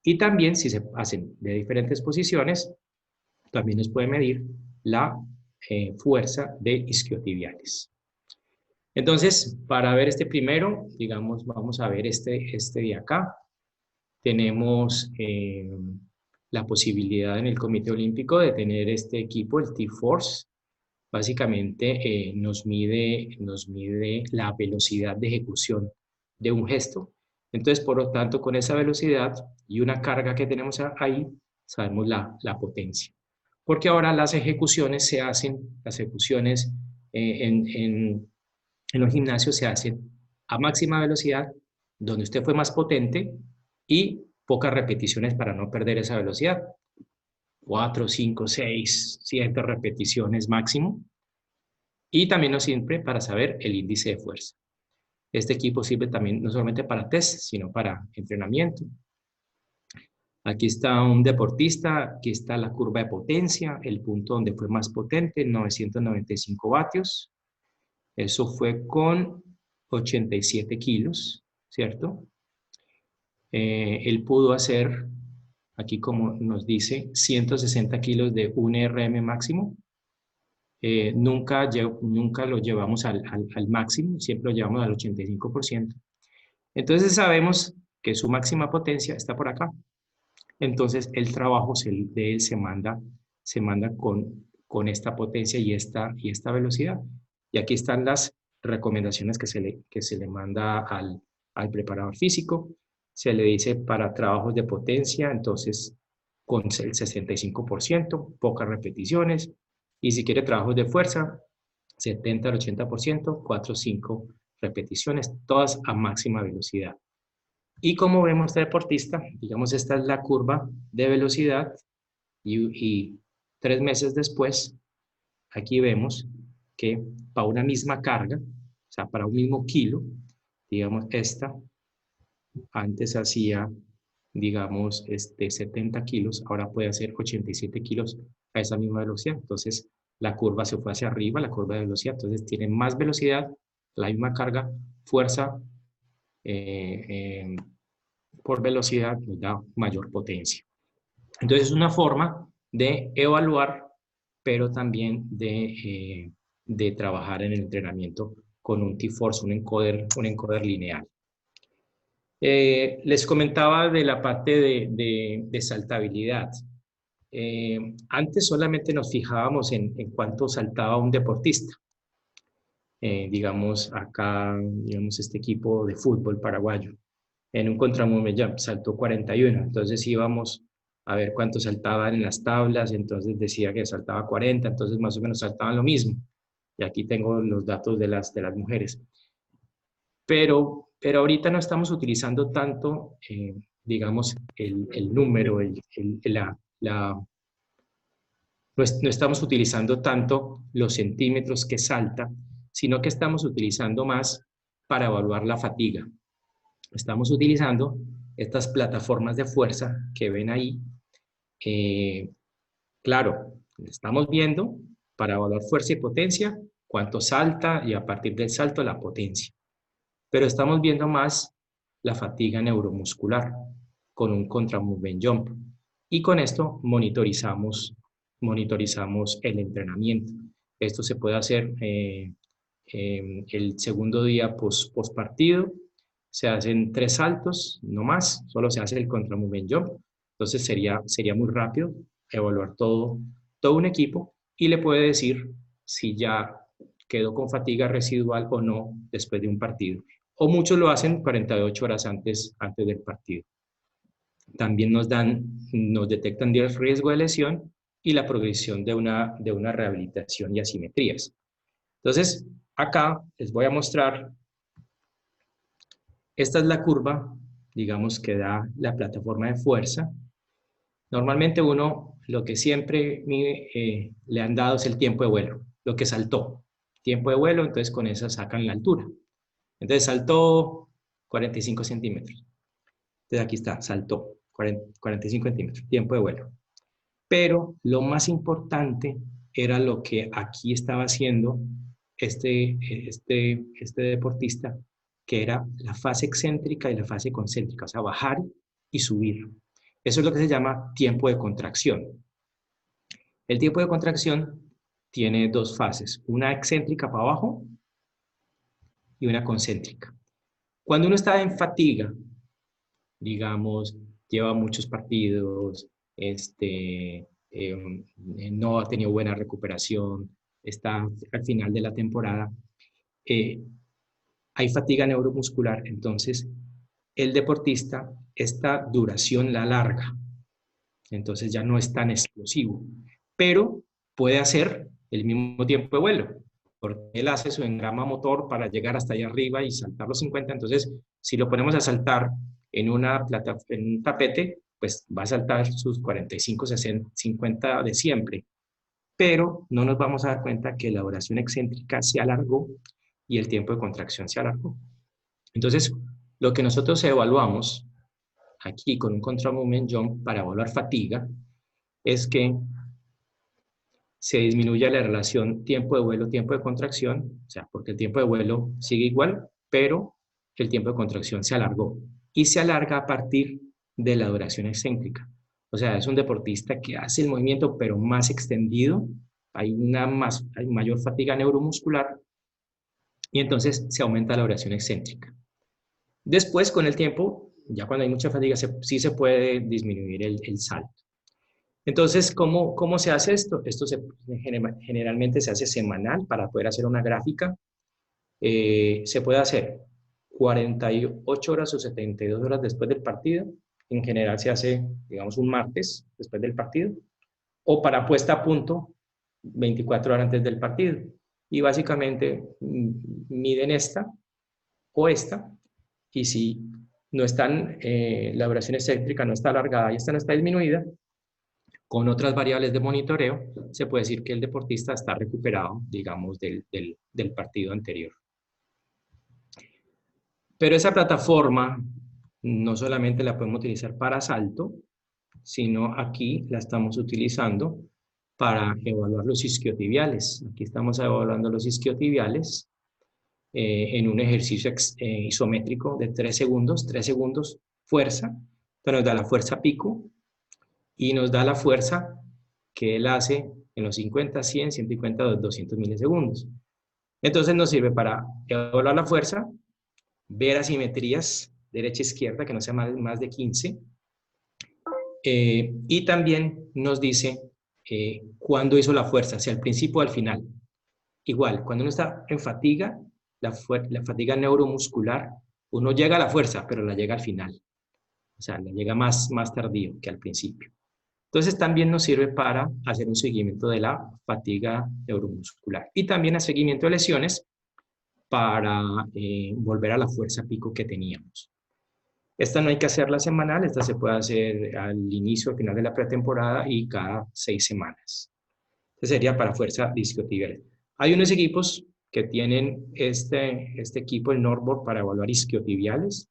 Y también, si se hacen de diferentes posiciones, también nos puede medir la fuerza de isquiotibiales. Entonces, para ver este primero, digamos, vamos a ver este de acá. Tenemos la posibilidad en el Comité Olímpico de tener este equipo, el T-Force. Básicamente nos mide la velocidad de ejecución de un gesto. Entonces, por lo tanto, con esa velocidad y una carga que tenemos ahí, sabemos la potencia. Porque ahora las ejecuciones en los gimnasios se hacen a máxima velocidad, donde usted fue más potente, y pocas repeticiones para no perder esa velocidad. 4, 5, 6, 7 repeticiones máximo. Y también nos sirve para saber el índice de fuerza. Este equipo sirve también no solamente para test, sino para entrenamiento. Aquí está un deportista, aquí está la curva de potencia, el punto donde fue más potente, 995 vatios. Eso fue con 87 kilos, ¿cierto? Él pudo hacer, aquí como nos dice, 160 kilos de un RM máximo. Nunca lo llevamos al máximo, siempre lo llevamos al 85%. Entonces sabemos que su máxima potencia está por acá. Entonces el trabajo de él se manda con esta potencia y esta velocidad. Y aquí están las recomendaciones que se le manda al preparador físico. Se le dice para trabajos de potencia, entonces con el 65%, pocas repeticiones. Y si quiere trabajos de fuerza, 70 al 80%, 4 o 5 repeticiones, todas a máxima velocidad. Y como vemos este deportista, digamos, esta es la curva de velocidad y 3 meses después, aquí vemos que para una misma carga, o sea, para un mismo kilo, digamos, esta antes hacía, digamos, 70 kilos, ahora puede hacer 87 kilos a esa misma velocidad. Entonces, la curva se fue hacia arriba, la curva de velocidad. Entonces, tiene más velocidad, la misma carga, fuerza por velocidad nos da mayor potencia. Entonces, es una forma de evaluar, pero también de trabajar en el entrenamiento con un T-Force, un encoder lineal. Les comentaba de la parte de saltabilidad. Antes solamente nos fijábamos en cuánto saltaba un deportista. Digamos, acá, digamos, este equipo de fútbol paraguayo. En un contramovement jump saltó 41, entonces íbamos a ver cuánto saltaban en las tablas, entonces decía que saltaba 40, entonces más o menos saltaban lo mismo. Y aquí tengo los datos de las mujeres. Pero ahorita no estamos utilizando tanto, digamos, el número, no estamos utilizando tanto los centímetros que salta, sino que estamos utilizando más para evaluar la fatiga. Estamos utilizando estas plataformas de fuerza que ven ahí. Claro, estamos viendo para evaluar fuerza y potencia, cuánto salta y a partir del salto la potencia. Pero estamos viendo más la fatiga neuromuscular con un contra-movement jump. Y con esto monitorizamos el entrenamiento. Esto se puede hacer el segundo día post partido. Se hacen 3 saltos, no más, solo se hace el contra-movement jump. Entonces sería muy rápido evaluar todo un equipo y le puede decir si ya quedó con fatiga residual o no después de un partido. O muchos lo hacen 48 horas antes del partido. También nos detectan el riesgo de lesión y la progresión de una rehabilitación y asimetrías. Entonces, acá les voy a mostrar, esta es la curva, digamos, que da la plataforma de fuerza. Normalmente uno, lo que siempre le han dado es el tiempo de vuelo, lo que saltó. Tiempo de vuelo, entonces con eso sacan la altura. Entonces saltó 45 centímetros. Entonces aquí está, saltó 45 centímetros, tiempo de vuelo. Pero lo más importante era lo que aquí estaba haciendo este deportista, que era la fase excéntrica y la fase concéntrica, o sea, bajar y subir. Eso es lo que se llama tiempo de contracción. El tiempo de contracción tiene 2 fases, una excéntrica para abajo y una concéntrica. Cuando uno está en fatiga, digamos, lleva muchos partidos, no ha tenido buena recuperación, está al final de la temporada, hay fatiga neuromuscular, entonces el deportista esta duración la alarga, entonces ya no es tan explosivo, pero puede hacer el mismo tiempo de vuelo, porque él hace su engrama motor para llegar hasta allá arriba y saltar los 50, entonces si lo ponemos a saltar en un tapete, pues va a saltar sus 45, 60, 50 de siempre, pero no nos vamos a dar cuenta que la duración excéntrica se alargó y el tiempo de contracción se alargó. Entonces, lo que nosotros evaluamos aquí con un control movement jump para evaluar fatiga es que se disminuye la relación tiempo de vuelo, tiempo de contracción, o sea, porque el tiempo de vuelo sigue igual, pero el tiempo de contracción se alargó. Y se alarga a partir de la duración excéntrica. O sea, es un deportista que hace el movimiento, pero más extendido, hay mayor fatiga neuromuscular, y entonces se aumenta la duración excéntrica. Después, con el tiempo, ya cuando hay mucha fatiga, sí se puede disminuir el salto. Entonces, ¿cómo se hace esto? Esto generalmente se hace semanal para poder hacer una gráfica. Se puede hacer 48 horas o 72 horas después del partido. En general se hace, digamos, un martes después del partido. O para puesta a punto, 24 horas antes del partido. Y básicamente miden esta o esta. Y si no están, la duración excéntrica no está alargada y esta no está disminuida, con otras variables de monitoreo, se puede decir que el deportista está recuperado, digamos, del partido anterior. Pero esa plataforma no solamente la podemos utilizar para salto, sino aquí la estamos utilizando para evaluar los isquiotibiales. Aquí estamos evaluando los isquiotibiales en un ejercicio isométrico de 3 segundos, fuerza, pero nos da la fuerza pico, y nos da la fuerza que él hace en los 50, 100, 150, 200 milisegundos. Entonces nos sirve para evaluar la fuerza, ver asimetrías derecha-izquierda, que no sea más de 15, y también nos dice cuándo hizo la fuerza, si al principio o al final. Igual, cuando uno está en fatiga, la fatiga neuromuscular, uno llega a la fuerza, pero la llega al final. O sea, la llega más tardío que al principio. Entonces también nos sirve para hacer un seguimiento de la fatiga neuromuscular y también a seguimiento de lesiones para volver a la fuerza pico que teníamos. Esta no hay que hacerla semanal, esta se puede hacer al inicio, al final de la pretemporada y cada 6 semanas. Este sería para fuerza isquiotibial. Hay unos equipos que tienen este equipo, el NordBord, para evaluar isquiotibiales.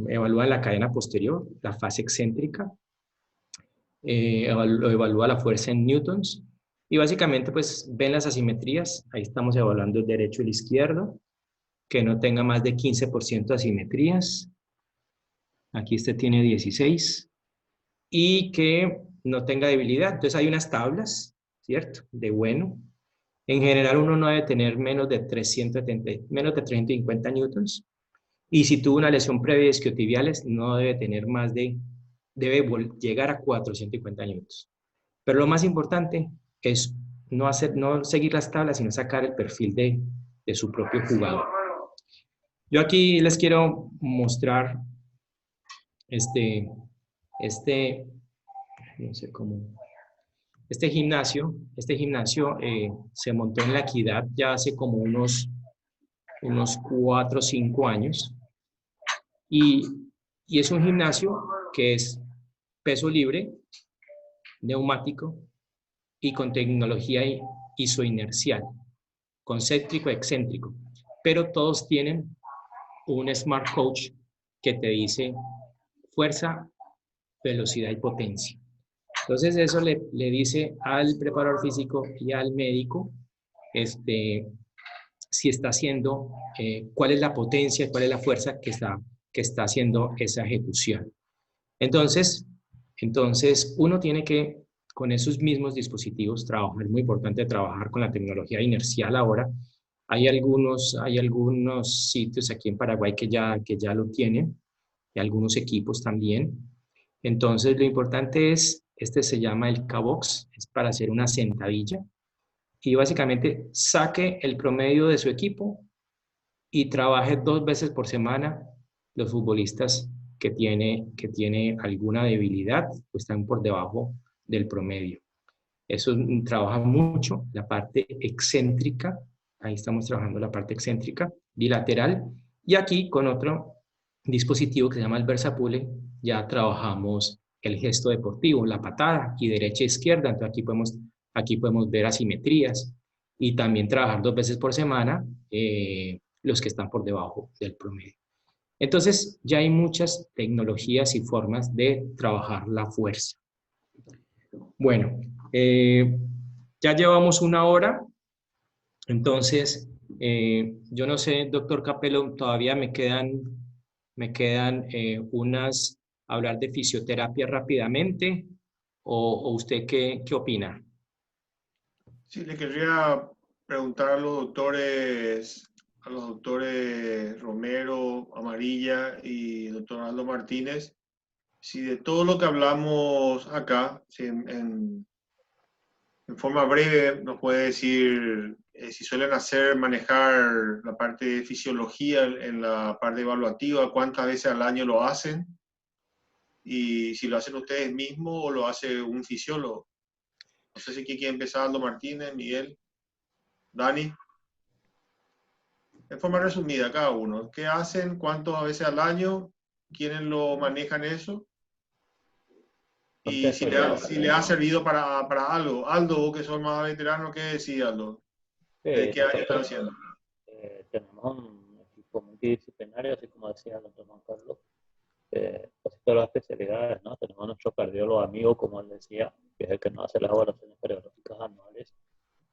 Evalúa la cadena posterior, la fase excéntrica, evalúa la fuerza en newtons y básicamente pues ven las asimetrías. Ahí estamos evaluando el derecho y el izquierdo, que no tenga más de 15% de asimetrías. Aquí este tiene 16 y que no tenga debilidad. Entonces hay unas tablas, ¿cierto? De bueno. En general uno no debe tener menos de 350 newtons. Y si tuvo una lesión previa de isquiotibiales, no debe tener más de, debe llegar a 450 newtons. Pero lo más importante es no seguir las tablas, sino sacar el perfil de su propio jugador. Yo aquí les quiero mostrar no sé cómo, este gimnasio se montó en La Equidad ya hace como unos 4 o 5 años. Y es un gimnasio que es peso libre, neumático y con tecnología isoinercial, concéntrico, excéntrico. Pero todos tienen un Smart Coach que te dice fuerza, velocidad y potencia. Entonces eso le dice al preparador físico y al médico si está haciendo, cuál es la potencia, cuál es la fuerza que está haciendo esa ejecución. Entonces uno tiene que, con esos mismos dispositivos, trabajar. Es muy importante trabajar con la tecnología inercial ahora. Hay algunos sitios aquí en Paraguay que ya lo tienen, y algunos equipos también. Entonces lo importante es, se llama el K-Box, es para hacer una sentadilla, y básicamente saque el promedio de su equipo y trabaje 2 veces por semana los futbolistas que tiene alguna debilidad o están por debajo del promedio. Eso trabaja mucho la parte excéntrica. Ahí estamos trabajando la parte excéntrica, bilateral. Y aquí con otro dispositivo que se llama el Versapule ya trabajamos el gesto deportivo, la patada, y derecha e izquierda. Entonces aquí podemos ver asimetrías y también trabajar 2 veces por semana los que están por debajo del promedio. Entonces, ya hay muchas tecnologías y formas de trabajar la fuerza. Bueno, ya llevamos 1 hora, entonces, yo no sé, doctor Capello, todavía me quedan hablar de fisioterapia rápidamente, o usted qué opina? Sí, le querría preguntar a los doctores Romero, Amarilla y doctor Aldo Martínez, si de todo lo que hablamos acá, si en forma breve nos puede decir si suelen manejar la parte de fisiología en la parte evaluativa, cuántas veces al año lo hacen, y si lo hacen ustedes mismos o lo hace un fisiólogo. No sé si quiere empezar Aldo Martínez, Miguel, Dani. En forma resumida, cada uno. ¿Qué hacen? ¿Cuántas veces al año? ¿Quiénes lo manejan eso? Y si le ha servido para algo. Aldo, vos que sos más veterano, ¿qué decís, Aldo? ¿De qué año están haciendo? Tenemos un equipo multidisciplinario, así como decía el doctor Juan Carlos, casi todas las especialidades, ¿no? Tenemos nuestro cardiólogo amigo, como él decía, que es el que nos hace las evaluaciones periódicas anuales,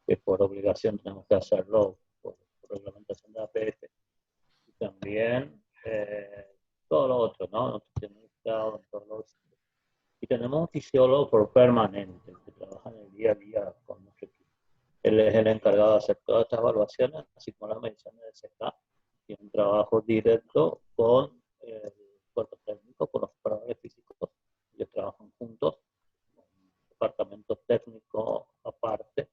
que por obligación tenemos que hacerlo por reglamentación de APF. Y también todo lo otro, ¿no? Nutricionista, odontólogos. Y tenemos un fisiólogo por permanente que trabaja en el día a día con nuestro equipo. Él es el encargado de hacer todas estas evaluaciones, así como las mediciones de CK, y un trabajo directo con el cuerpo técnico, con los preparadores físicos. Ellos trabajan juntos, un departamento técnico aparte,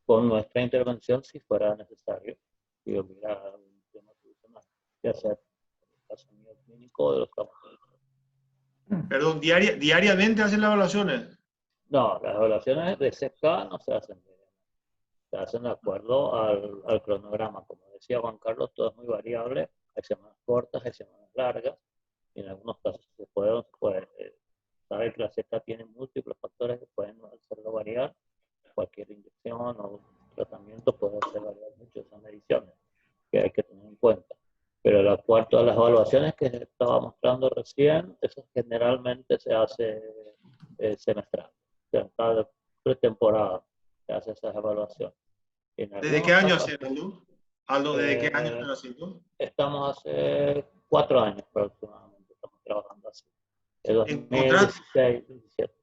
con nuestra intervención si fuera necesario, y hubiera un tema solucionado, ya sea en el caso mío clínico o de los campos. Perdón, ¿diariamente hacen las evaluaciones? No, las evaluaciones de CK no se hacen diariamente. Se hacen de acuerdo al cronograma. Como decía Juan Carlos, todo es muy variable. Hay semanas cortas, hay semanas largas, y en algunos casos se puede. Sabe que la CK tiene múltiples factores que pueden hacerlo variar. Cualquier inyección o tratamiento puede hacer variar mucho esas mediciones, que hay que tener en cuenta. Pero el acuerdo a las evaluaciones que estaba mostrando recién, eso generalmente se hace semestral. O sea, cada pretemporada se hace esas evaluaciones. ¿Desde qué año hacen, Aldo? Aldo, ¿desde qué año están haciendo? Estamos hace 4 años aproximadamente, estamos trabajando así. De 2016, 2017.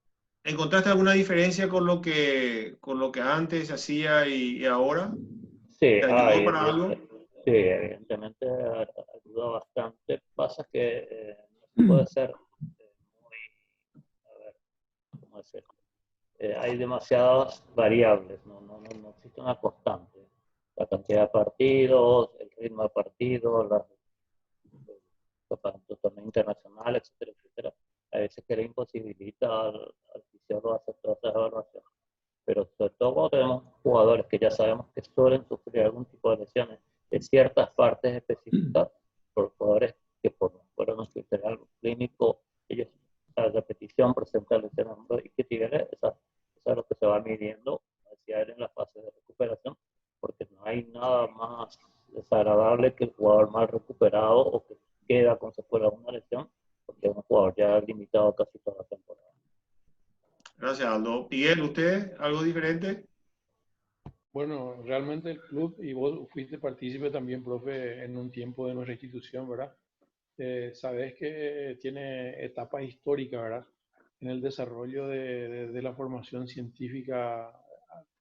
¿Encontraste alguna diferencia con lo que antes se hacía y ahora? Sí, ¿Te ayudó para algo? sí, evidentemente ayuda bastante. Pasa que no se puede ser muy, a ver, ¿cómo decirlo? Hay demasiadas variables, no existe una constante. La cantidad de partidos, el ritmo de partidos, los torneos internacionales, etcétera, etcétera. A veces que le imposibilita al fisiólogo hacer todas esas evaluaciones. Pero sobre todo cuando tenemos jugadores que ya sabemos que suelen sufrir algún tipo de lesiones de ciertas partes específicas, por jugadores que por nuestro historial clínico, ellos a repetición presentan lesiones y que tiene, eso es lo que se va midiendo, como decía él, en la fase de recuperación, porque no hay nada más desagradable que el jugador mal recuperado o que queda con secuelas de una lesión, porque es un jugador ya limitado casi toda la temporada. Gracias, Aldo. Miguel, ¿usted algo diferente? Bueno, realmente el club, y vos fuiste partícipe también, profe, en un tiempo de nuestra institución, ¿verdad? Sabes que tiene etapas históricas, ¿verdad? En el desarrollo de la formación científica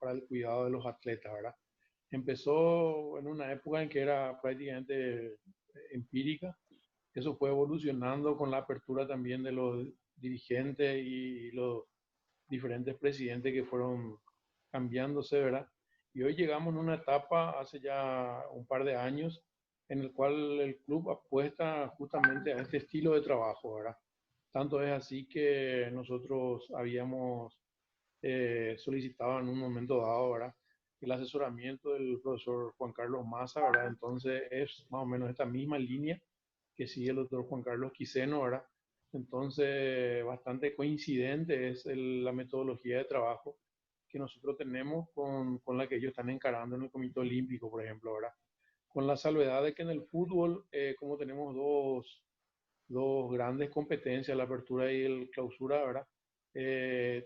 para el cuidado de los atletas, ¿verdad? Empezó en una época en que era prácticamente empírica. Eso fue evolucionando con la apertura también de los dirigentes y los diferentes presidentes que fueron cambiándose, ¿verdad? Y hoy llegamos en una etapa, hace ya un par de años, en el cual el club apuesta justamente a este estilo de trabajo, ¿verdad? Tanto es así que nosotros habíamos solicitado en un momento dado, ¿verdad? El asesoramiento del profesor Juan Carlos Maza, ¿verdad? Entonces es más o menos esta misma línea que sigue el doctor Juan Carlos Quiseno, ¿verdad? Entonces, bastante coincidente es la metodología de trabajo que nosotros tenemos con la que ellos están encarando en el Comité Olímpico, por ejemplo, ¿verdad? con la salvedad de que en el fútbol, como tenemos dos grandes competencias, la apertura y el clausura, ¿verdad?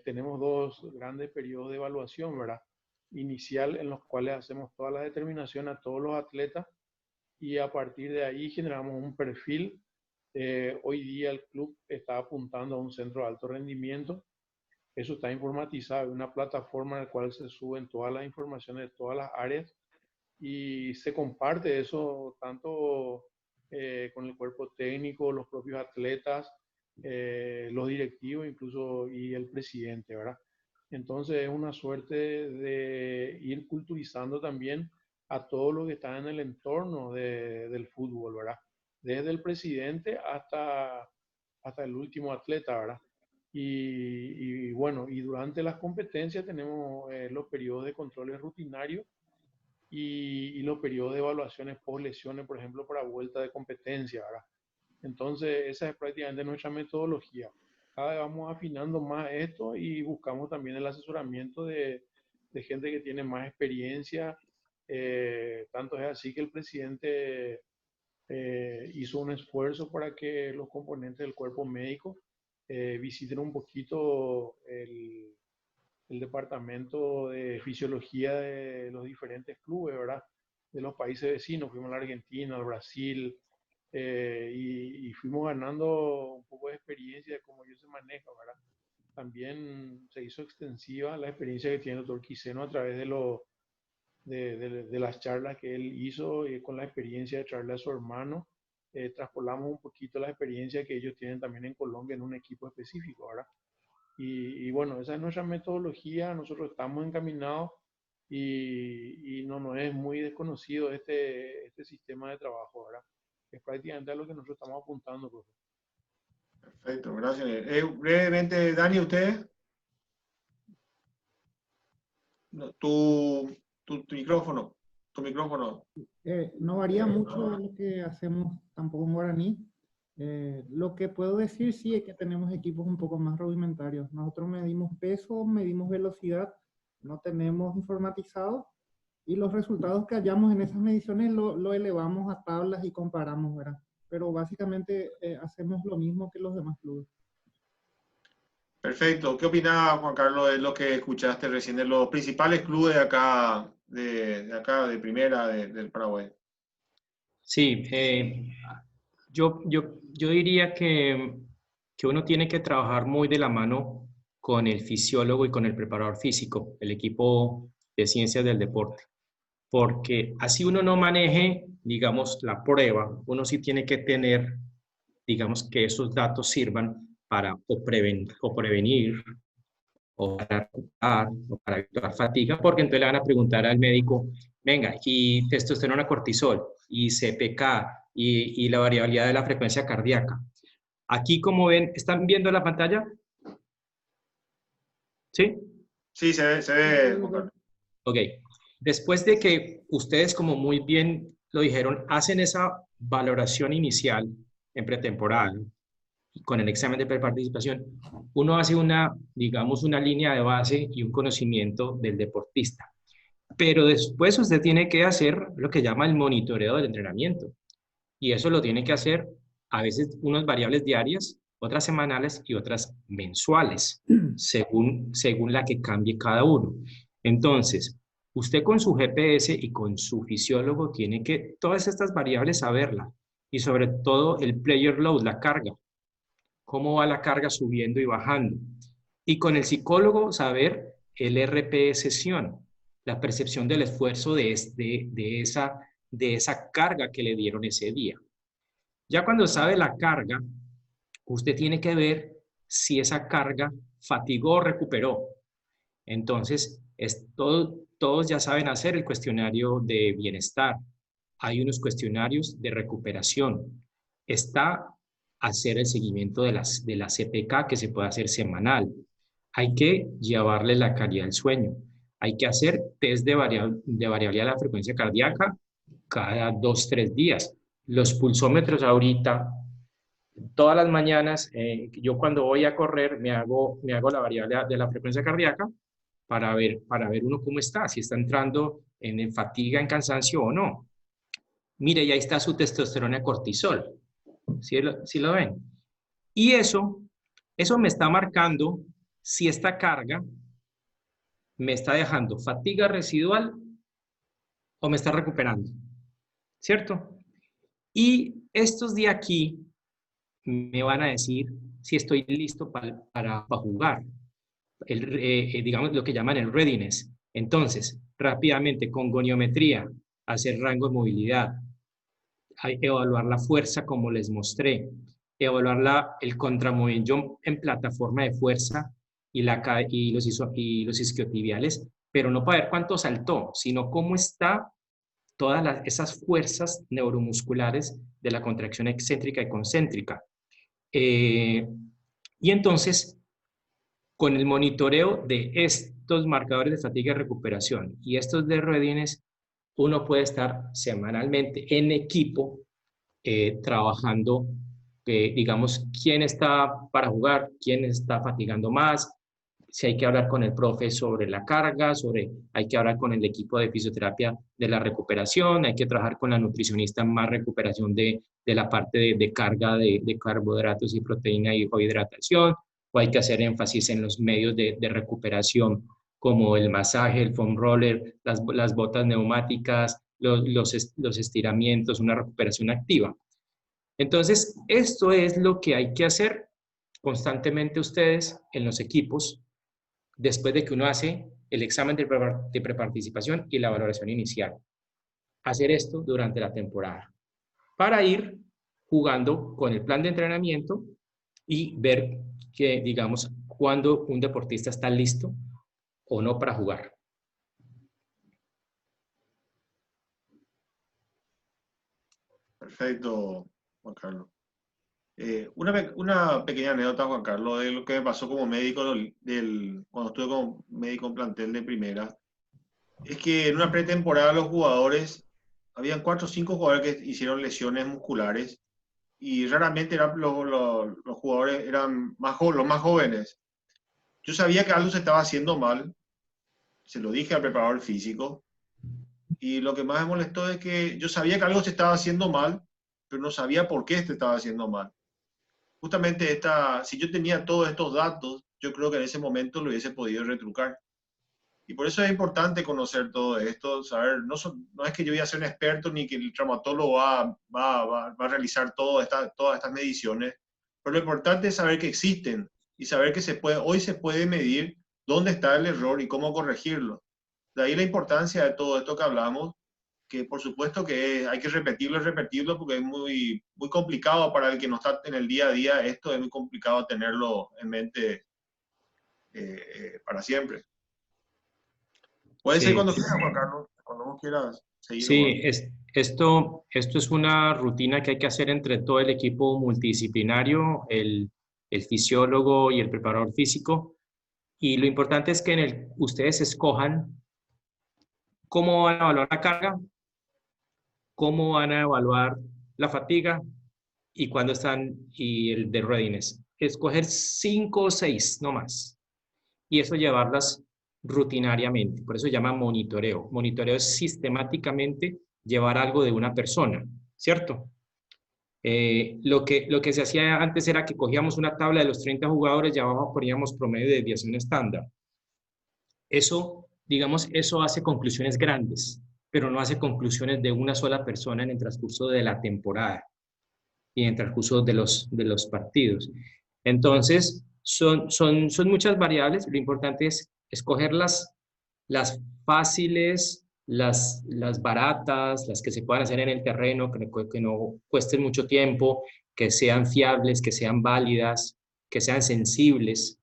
Tenemos dos grandes periodos de evaluación, ¿verdad? Inicial, en los cuales hacemos toda la determinación a todos los atletas y a partir de ahí generamos un perfil. Hoy día el club está apuntando a un centro de alto rendimiento. Eso está informatizado, una plataforma en la cual se suben todas las informaciones de todas las áreas y se comparte eso tanto con el cuerpo técnico, los propios atletas, los directivos incluso y el presidente, ¿verdad? Entonces es una suerte de ir culturizando también a todo lo que está en el entorno del fútbol, ¿verdad? Desde el presidente hasta el último atleta, ¿verdad? Y bueno, y durante las competencias tenemos los periodos de controles rutinarios y los periodos de evaluaciones post lesiones, por ejemplo, para vuelta de competencia, ¿verdad? Entonces, esa es prácticamente nuestra metodología. Cada vez vamos afinando más esto y buscamos también el asesoramiento de gente que tiene más experiencia. Tanto es así que el presidente hizo un esfuerzo para que los componentes del cuerpo médico visiten un poquito el departamento de fisiología de los diferentes clubes, ¿verdad? De los países vecinos. Fuimos a la Argentina, al Brasil, y fuimos ganando un poco de experiencia de cómo ellos se manejan, ¿verdad? También se hizo extensiva la experiencia que tiene el doctor Quiseno a través de las charlas que él hizo con la experiencia de traerle a su hermano. Traspolamos un poquito la experiencia que ellos tienen también en Colombia en un equipo específico, ¿verdad? Y bueno, esa es nuestra metodología, nosotros estamos encaminados y no nos es muy desconocido este sistema de trabajo, ¿verdad? Es prácticamente a lo que nosotros estamos apuntando, profe. Perfecto, gracias. Brevemente, Dani, ¿usted? Tu micrófono. Tu micrófono. No varía mucho lo que hacemos tampoco en guaraní. Lo que puedo decir sí es que tenemos equipos un poco más rudimentarios. Nosotros medimos peso, medimos velocidad, no tenemos informatizado y los resultados que hallamos en esas mediciones lo elevamos a tablas y comparamos, ¿verdad? Pero básicamente hacemos lo mismo que los demás clubes. Perfecto. ¿Qué opinaba, Juan Carlos, de lo que escuchaste recién de los principales clubes de acá, de primera, del Paraguay? Sí, yo diría que uno tiene que trabajar muy de la mano con el fisiólogo y con el preparador físico, el equipo de ciencias del deporte, porque así uno no maneje, digamos, la prueba, uno sí tiene que tener, digamos, que esos datos sirvan para o prevenir o para recuperar o para evitar fatiga, porque entonces le van a preguntar al médico, venga, y testosterona, cortisol, y CPK, y la variabilidad de la frecuencia cardíaca. Aquí, como ven, ¿están viendo la pantalla? ¿Sí? Sí, se ve, Juan Carlos. Ok. Después de que ustedes, como muy bien lo dijeron, hacen esa valoración inicial en pretemporada, con el examen de preparticipación, uno hace digamos, una línea de base y un conocimiento del deportista. Pero después usted tiene que hacer lo que llama el monitoreo del entrenamiento. Y eso lo tiene que hacer a veces unas variables diarias, otras semanales y otras mensuales, según la que cambie cada uno. Entonces, usted con su GPS y con su fisiólogo tiene que todas estas variables saberlas. Y sobre todo el player load, la carga. Cómo va la carga subiendo y bajando. Y con el psicólogo saber el RP sesión, la percepción del esfuerzo de esa carga que le dieron ese día. Ya cuando sabe la carga, usted tiene que ver si esa carga fatigó o recuperó. Entonces, todos ya saben hacer el cuestionario de bienestar. Hay unos cuestionarios de recuperación. Está hacer el seguimiento de la CPK que se puede hacer semanal. Hay que llevarle la calidad del sueño. Hay que hacer test de variabilidad de la frecuencia cardíaca cada 2-3 días. Los pulsómetros ahorita, todas las mañanas, yo cuando voy a correr me hago la variabilidad de la frecuencia cardíaca para ver uno cómo está, si está entrando en fatiga, en cansancio o no. Mire, y ahí está su testosterona y cortisol. ¿Sí lo ven? Y eso me está marcando si esta carga me está dejando fatiga residual o me está recuperando, ¿cierto? Y estos de aquí me van a decir si estoy listo para jugar. Digamos lo que llaman el readiness. Entonces, rápidamente con goniometría, hacer rango de movilidad, evaluar la fuerza como les mostré, evaluar el contramovimiento en plataforma de fuerza y los isquiotibiales, pero no para ver cuánto saltó, sino cómo está todas esas fuerzas neuromusculares de la contracción excéntrica y concéntrica. Y entonces, con el monitoreo de estos marcadores de fatiga y recuperación y estos de readiness, uno puede estar semanalmente en equipo trabajando, digamos, quién está para jugar, quién está fatigando más, si hay que hablar con el profe sobre la carga, hay que hablar con el equipo de fisioterapia de la recuperación, hay que trabajar con la nutricionista en más recuperación de la parte de carga de carbohidratos y proteína y hidratación, o hay que hacer énfasis en los medios de recuperación como el masaje, el foam roller, las botas neumáticas, los estiramientos, una recuperación activa. Entonces, esto es lo que hay que hacer constantemente ustedes en los equipos después de que uno hace el examen de preparticipación y la valoración inicial. Hacer esto durante la temporada para ir jugando con el plan de entrenamiento y ver que, digamos, cuando un deportista está listo o no para jugar. Perfecto, Juan Carlos. Una pequeña anécdota, Juan Carlos, de lo que me pasó como médico cuando estuve como médico en plantel de primera, es que en una pretemporada los jugadores, habían 4 o 5 jugadores que hicieron lesiones musculares y raramente los jugadores eran los más jóvenes. Yo sabía que algo se estaba haciendo mal, se lo dije al preparador físico, y lo que más me molestó es que yo sabía que algo se estaba haciendo mal, pero no sabía por qué se estaba haciendo mal. Justamente si yo tenía todos estos datos, yo creo que en ese momento lo hubiese podido retrucar. Y por eso es importante conocer todo esto, saber, no es que yo voy a ser un experto ni que el traumatólogo va a realizar todas estas mediciones, pero lo importante es saber que existen y saber que hoy se puede medir dónde está el error y cómo corregirlo. De ahí la importancia de todo esto que hablamos, que por supuesto que hay que repetirlo porque es muy, muy complicado para el que no está en el día a día, esto es muy complicado tenerlo en mente para siempre. Puede ser cuando quieras, Juan Carlos, cuando vos quieras seguir. Sí, esto es una rutina que hay que hacer entre todo el equipo multidisciplinario, el fisiólogo y el preparador físico. Y lo importante es que ustedes escojan cómo van a evaluar la carga, cómo van a evaluar la fatiga y y el de readiness. Escoger 5 o 6, no más. Y eso llevarlas rutinariamente. Por eso se llama monitoreo. Monitoreo es sistemáticamente llevar algo de una persona, ¿cierto? Lo que se hacía antes era que cogíamos una tabla de los 30 jugadores y abajo poníamos promedio de desviación estándar. Eso, digamos, eso hace conclusiones grandes, pero no hace conclusiones de una sola persona en el transcurso de la temporada y en el transcurso de los partidos. Entonces, son muchas variables. Lo importante es escoger las fáciles, las baratas, las que se puedan hacer en el terreno, que no cuesten mucho tiempo, que sean fiables, que sean válidas, que sean sensibles.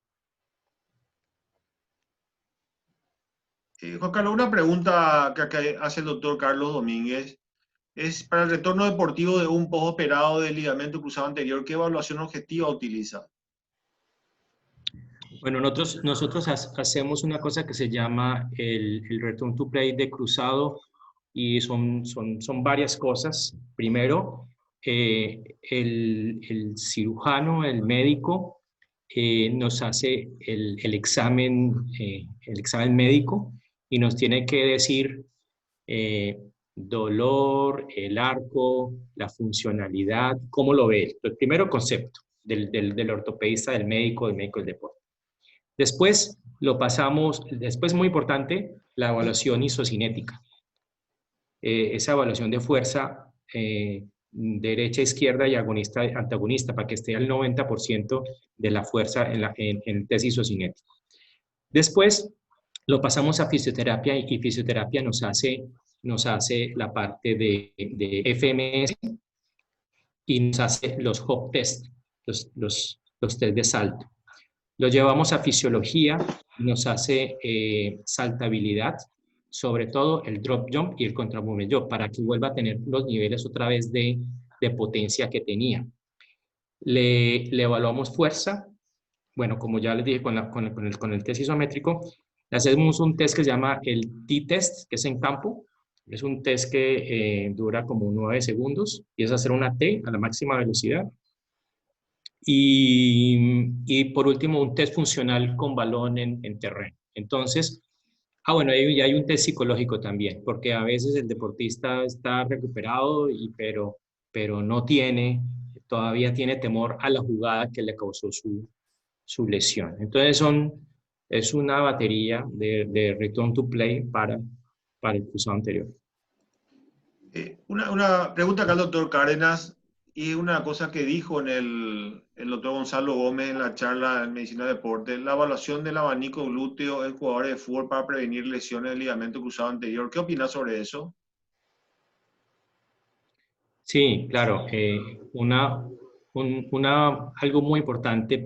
Juan Carlos, una pregunta que hace el doctor Carlos Domínguez. Es para el retorno deportivo de un postoperado de ligamento cruzado anterior, ¿qué evaluación objetiva utiliza? Bueno, nosotros hacemos una cosa que se llama el return to play de cruzado y son varias cosas. Primero, el cirujano, el médico, nos hace el examen médico y nos tiene que decir dolor, el arco, la funcionalidad, ¿cómo lo ve? El primero concepto del ortopedista, del médico del deporte. Después lo pasamos, después muy importante, la evaluación isocinética. Esa evaluación de fuerza derecha, izquierda y agonista, antagonista, para que esté al 90% de la fuerza en el test isocinético. Después lo pasamos a fisioterapia y fisioterapia nos hace la parte de FMS y nos hace los hop test, los test de salto. Lo llevamos a fisiología y nos hace saltabilidad, sobre todo el drop jump y el contra movement jump, para que vuelva a tener los niveles otra vez de potencia que tenía. Le evaluamos fuerza. Bueno, como ya les dije con el test isométrico, le hacemos un test que se llama el T-test, que es en campo. Es un test que dura como 9 segundos y es hacer una T a la máxima velocidad. Y por último, un test funcional con balón en terreno. Entonces, bueno, ahí hay un test psicológico también, porque a veces el deportista está recuperado, pero no todavía tiene temor a la jugada que le causó su lesión. Entonces es una batería de return to play para el cruzado anterior. Una pregunta acá al doctor Cárdenas, y una cosa que dijo el doctor Gonzalo Gómez en la charla en Medicina de Deporte, la evaluación del abanico glúteo en jugadores de fútbol para prevenir lesiones del ligamento cruzado anterior. ¿Qué opinas sobre eso? Sí, claro. Algo muy importante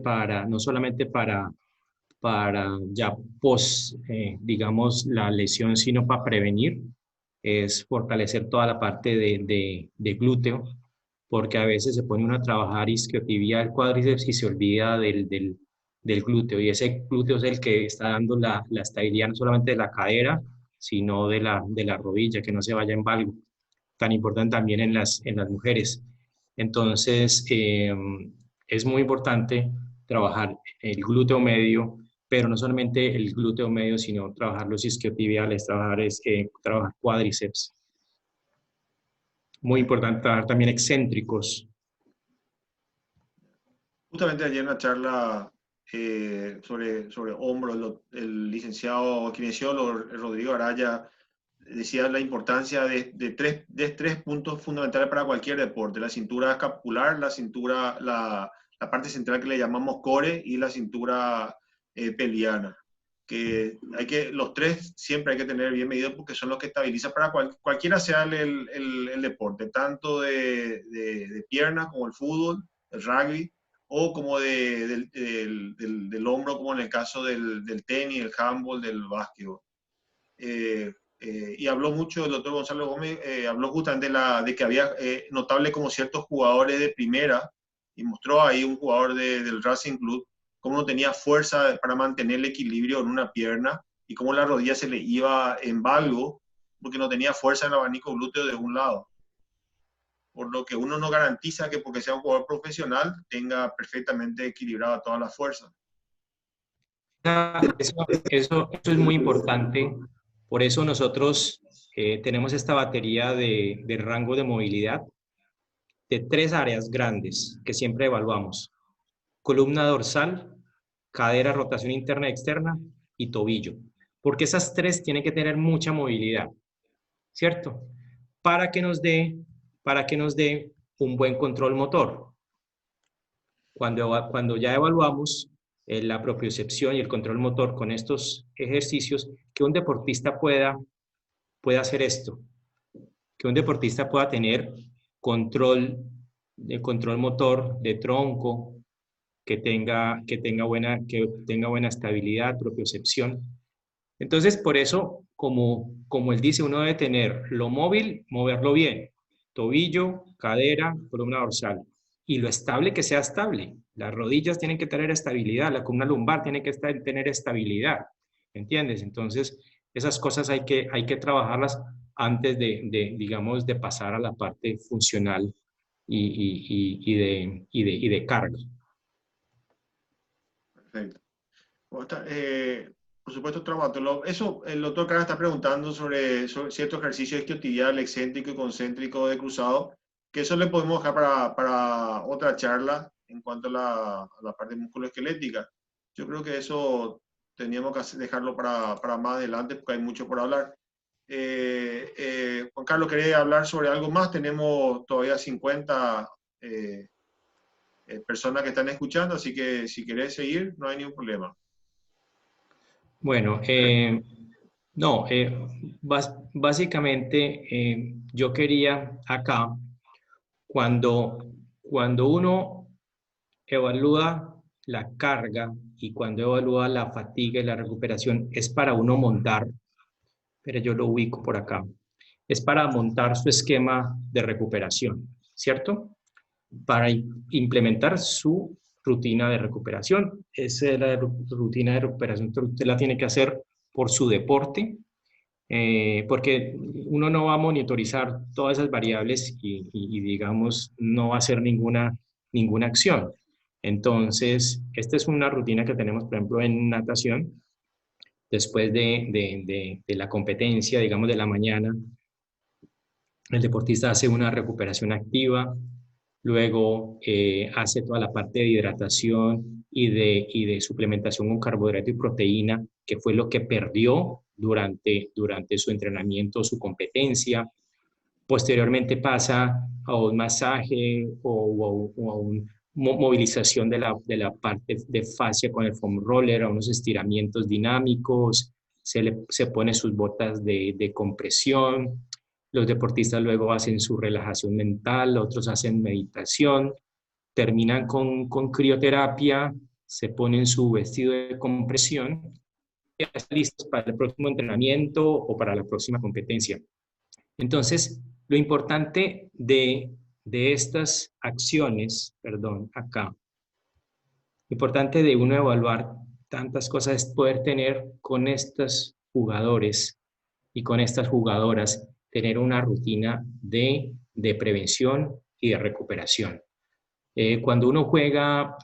no solamente para ya digamos, la lesión, sino para prevenir, es fortalecer toda la parte de glúteo, porque a veces se pone uno a trabajar isquiotibial, cuádriceps y se olvida del glúteo, y ese glúteo es el que está dando la estabilidad no solamente de la cadera, sino de la rodilla, que no se vaya en valgo, tan importante también en las mujeres. Entonces, es muy importante trabajar el glúteo medio, pero no solamente el glúteo medio, sino trabajar los isquiotibiales, trabajar cuádriceps. Muy importante trabajar también excéntricos. Justamente ayer en una charla sobre hombros, el licenciado kinesiólogo Rodrigo Araya decía la importancia de tres puntos fundamentales para cualquier deporte: la cintura escapular, la parte central que le llamamos core, y la cintura pelviana. Que los tres siempre hay que tener bien medidos, porque son los que estabilizan para cualquiera sea el deporte, tanto de piernas como el fútbol, el rugby, o como del hombro, como en el caso del tenis, el handball, del básquetbol. Y habló mucho el doctor Gonzalo Gómez, habló justamente de que había notable como ciertos jugadores de primera, y mostró ahí un jugador del Racing Club cómo no tenía fuerza para mantener el equilibrio en una pierna, y cómo la rodilla se le iba en valgo porque no tenía fuerza en el abanico glúteo de un lado. Por lo que uno no garantiza que porque sea un jugador profesional tenga perfectamente equilibrada toda la fuerza. Eso es muy importante. Por eso nosotros tenemos esta batería de rango de movilidad de 3 áreas grandes que siempre evaluamos: columna dorsal, cadera, rotación interna y externa, y tobillo. Porque esas 3 tienen que tener mucha movilidad, ¿cierto? Para que nos dé un buen control motor. Cuando ya evaluamos la propiocepción y el control motor con estos ejercicios, que un deportista pueda hacer esto, que un deportista pueda tener control motor de tronco, que tenga buena estabilidad, propiocepción. Entonces, por eso, como él dice, uno debe tener lo móvil, moverlo bien: tobillo, cadera, columna dorsal, y lo estable, que sea estable. Las rodillas tienen que tener estabilidad, la columna lumbar tiene que tener estabilidad, ¿entiendes? Entonces, esas cosas hay que trabajarlas antes digamos, de pasar a la parte funcional y de carga. Perfecto. por supuesto, traumatólogo. Eso, el doctor Cara está preguntando sobre ciertos ejercicios isquiotibial, excéntrico y concéntrico de cruzado, que eso le podemos dejar para otra charla en cuanto a la parte musculoesquelética. Yo creo que eso teníamos que dejarlo para más adelante porque hay mucho por hablar. Juan Carlos, ¿querés hablar sobre algo más? Tenemos todavía 50 personas que están escuchando, así que si querés seguir, no hay ningún problema. Bueno, no, básicamente yo quería acá, cuando uno evalúa la carga y cuando evalúa la fatiga y la recuperación, es para uno montar, pero yo lo ubico por acá, es para montar su esquema de recuperación, ¿cierto? Para implementar su rutina de recuperación. Esa es la rutina de recuperación que usted la tiene que hacer por su deporte, porque uno no va a monitorizar todas esas variables y digamos, no va a hacer ninguna acción. Entonces, esta es una rutina que tenemos, por ejemplo, en natación. Después de la competencia, digamos, de la mañana, el deportista hace una recuperación activa, luego hace toda la parte de hidratación y de suplementación con carbohidrato y proteína, que fue lo que perdió durante su entrenamiento, su competencia. Posteriormente pasa a un masaje o a una movilización de la parte de fascia con el foam roller, a unos estiramientos dinámicos, se pone sus botas de compresión. Los deportistas luego hacen su relajación mental, otros hacen meditación, terminan con crioterapia, se ponen su vestido de compresión y están listos para el próximo entrenamiento o para la próxima competencia. Entonces, lo importante de estas acciones, perdón, acá, lo importante de uno evaluar tantas cosas es poder tener con estos jugadores y con estas jugadoras, tener una rutina de prevención y de recuperación. Cuando uno juega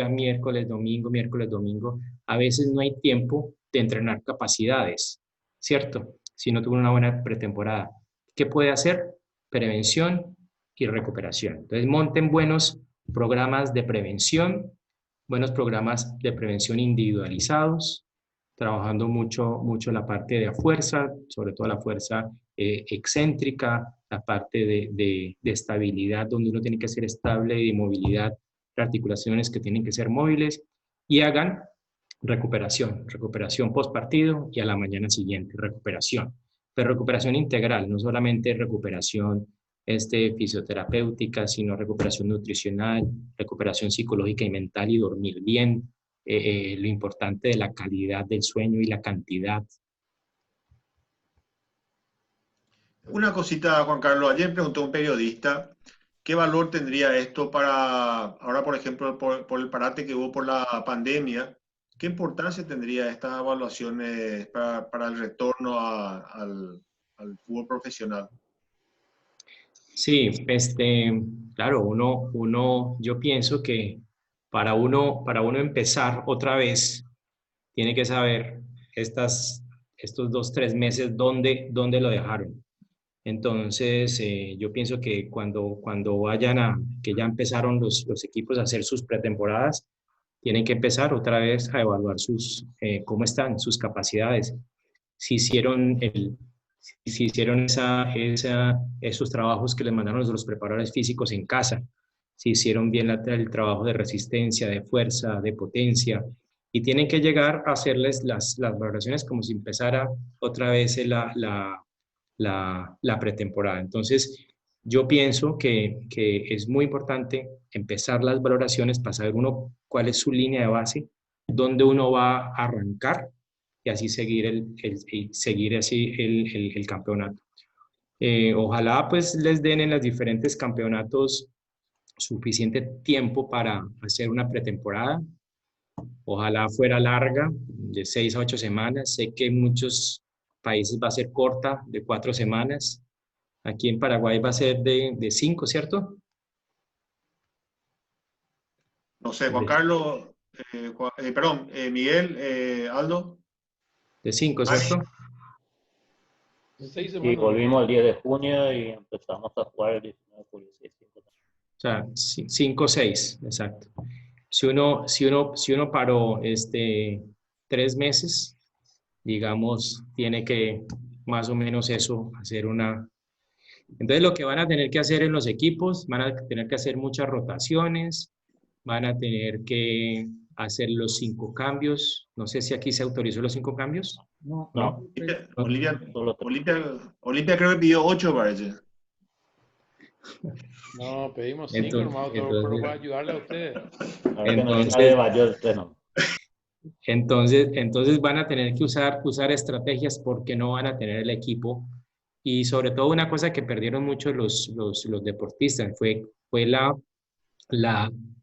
miércoles, domingo, a veces no hay tiempo de entrenar capacidades, ¿cierto? Si no tuvo una buena pretemporada. ¿Qué puede hacer? Prevención y recuperación. Entonces, monten buenos programas de prevención, buenos programas de prevención individualizados, trabajando mucho la parte de la fuerza, sobre todo la fuerza excéntrica, la parte de estabilidad, donde uno tiene que ser estable, y de movilidad, articulaciones que tienen que ser móviles, y hagan recuperación post partido y a la mañana siguiente, recuperación. Pero recuperación integral, no solamente recuperación fisioterapéutica, sino recuperación nutricional, recuperación psicológica y mental y dormir bien, lo importante de la calidad del sueño y la cantidad. Una cosita, Juan Carlos, ayer preguntó un periodista qué valor tendría esto para, ahora por ejemplo, por el parate que hubo por la pandemia, qué importancia tendría estas evaluaciones para el retorno al fútbol profesional. Sí, claro, yo pienso que para uno empezar otra vez, tiene que saber estos 2-3 meses dónde lo dejaron. Entonces, yo pienso que cuando que ya empezaron los equipos a hacer sus pretemporadas, tienen que empezar otra vez a evaluar cómo están sus capacidades. Si hicieron esos trabajos que les mandaron los preparadores físicos en casa, si hicieron bien el trabajo de resistencia, de fuerza, de potencia, y tienen que llegar a hacerles las valoraciones como si empezara otra vez la pretemporada. Entonces, yo pienso que es muy importante empezar las valoraciones para saber uno cuál es su línea de base, dónde uno va a arrancar y así seguir el campeonato. Ojalá pues les den en los diferentes campeonatos suficiente tiempo para hacer una pretemporada. Ojalá fuera larga, de 6 a 8 semanas. Sé que en muchos países va a ser corta, de 4 semanas. Aquí en Paraguay va a ser de 5, ¿cierto? No sé, Juan Carlos, perdón, Miguel, Aldo. De 5, ¿cierto? 6 Y semanas. volvimos el 10 de junio y empezamos a jugar el 19 de julio. Sí, sí. O sea, 5 o 6, exacto. Si uno paró 3 meses, digamos, tiene que más o menos eso, hacer una... Entonces lo que van a tener que hacer en los equipos, van a tener que hacer muchas rotaciones, van a tener que hacer los 5 cambios. No sé si aquí se autorizó los 5 cambios. No, No. Olimpia creo que pidió 8, parece. No, pedimos 5, Entonces, hermano, pero para ayudarle a ustedes. A ver que no entonces, nadie vaya el pleno. entonces van a tener que usar estrategias porque no van a tener el equipo. Y sobre todo una cosa que perdieron mucho los deportistas fue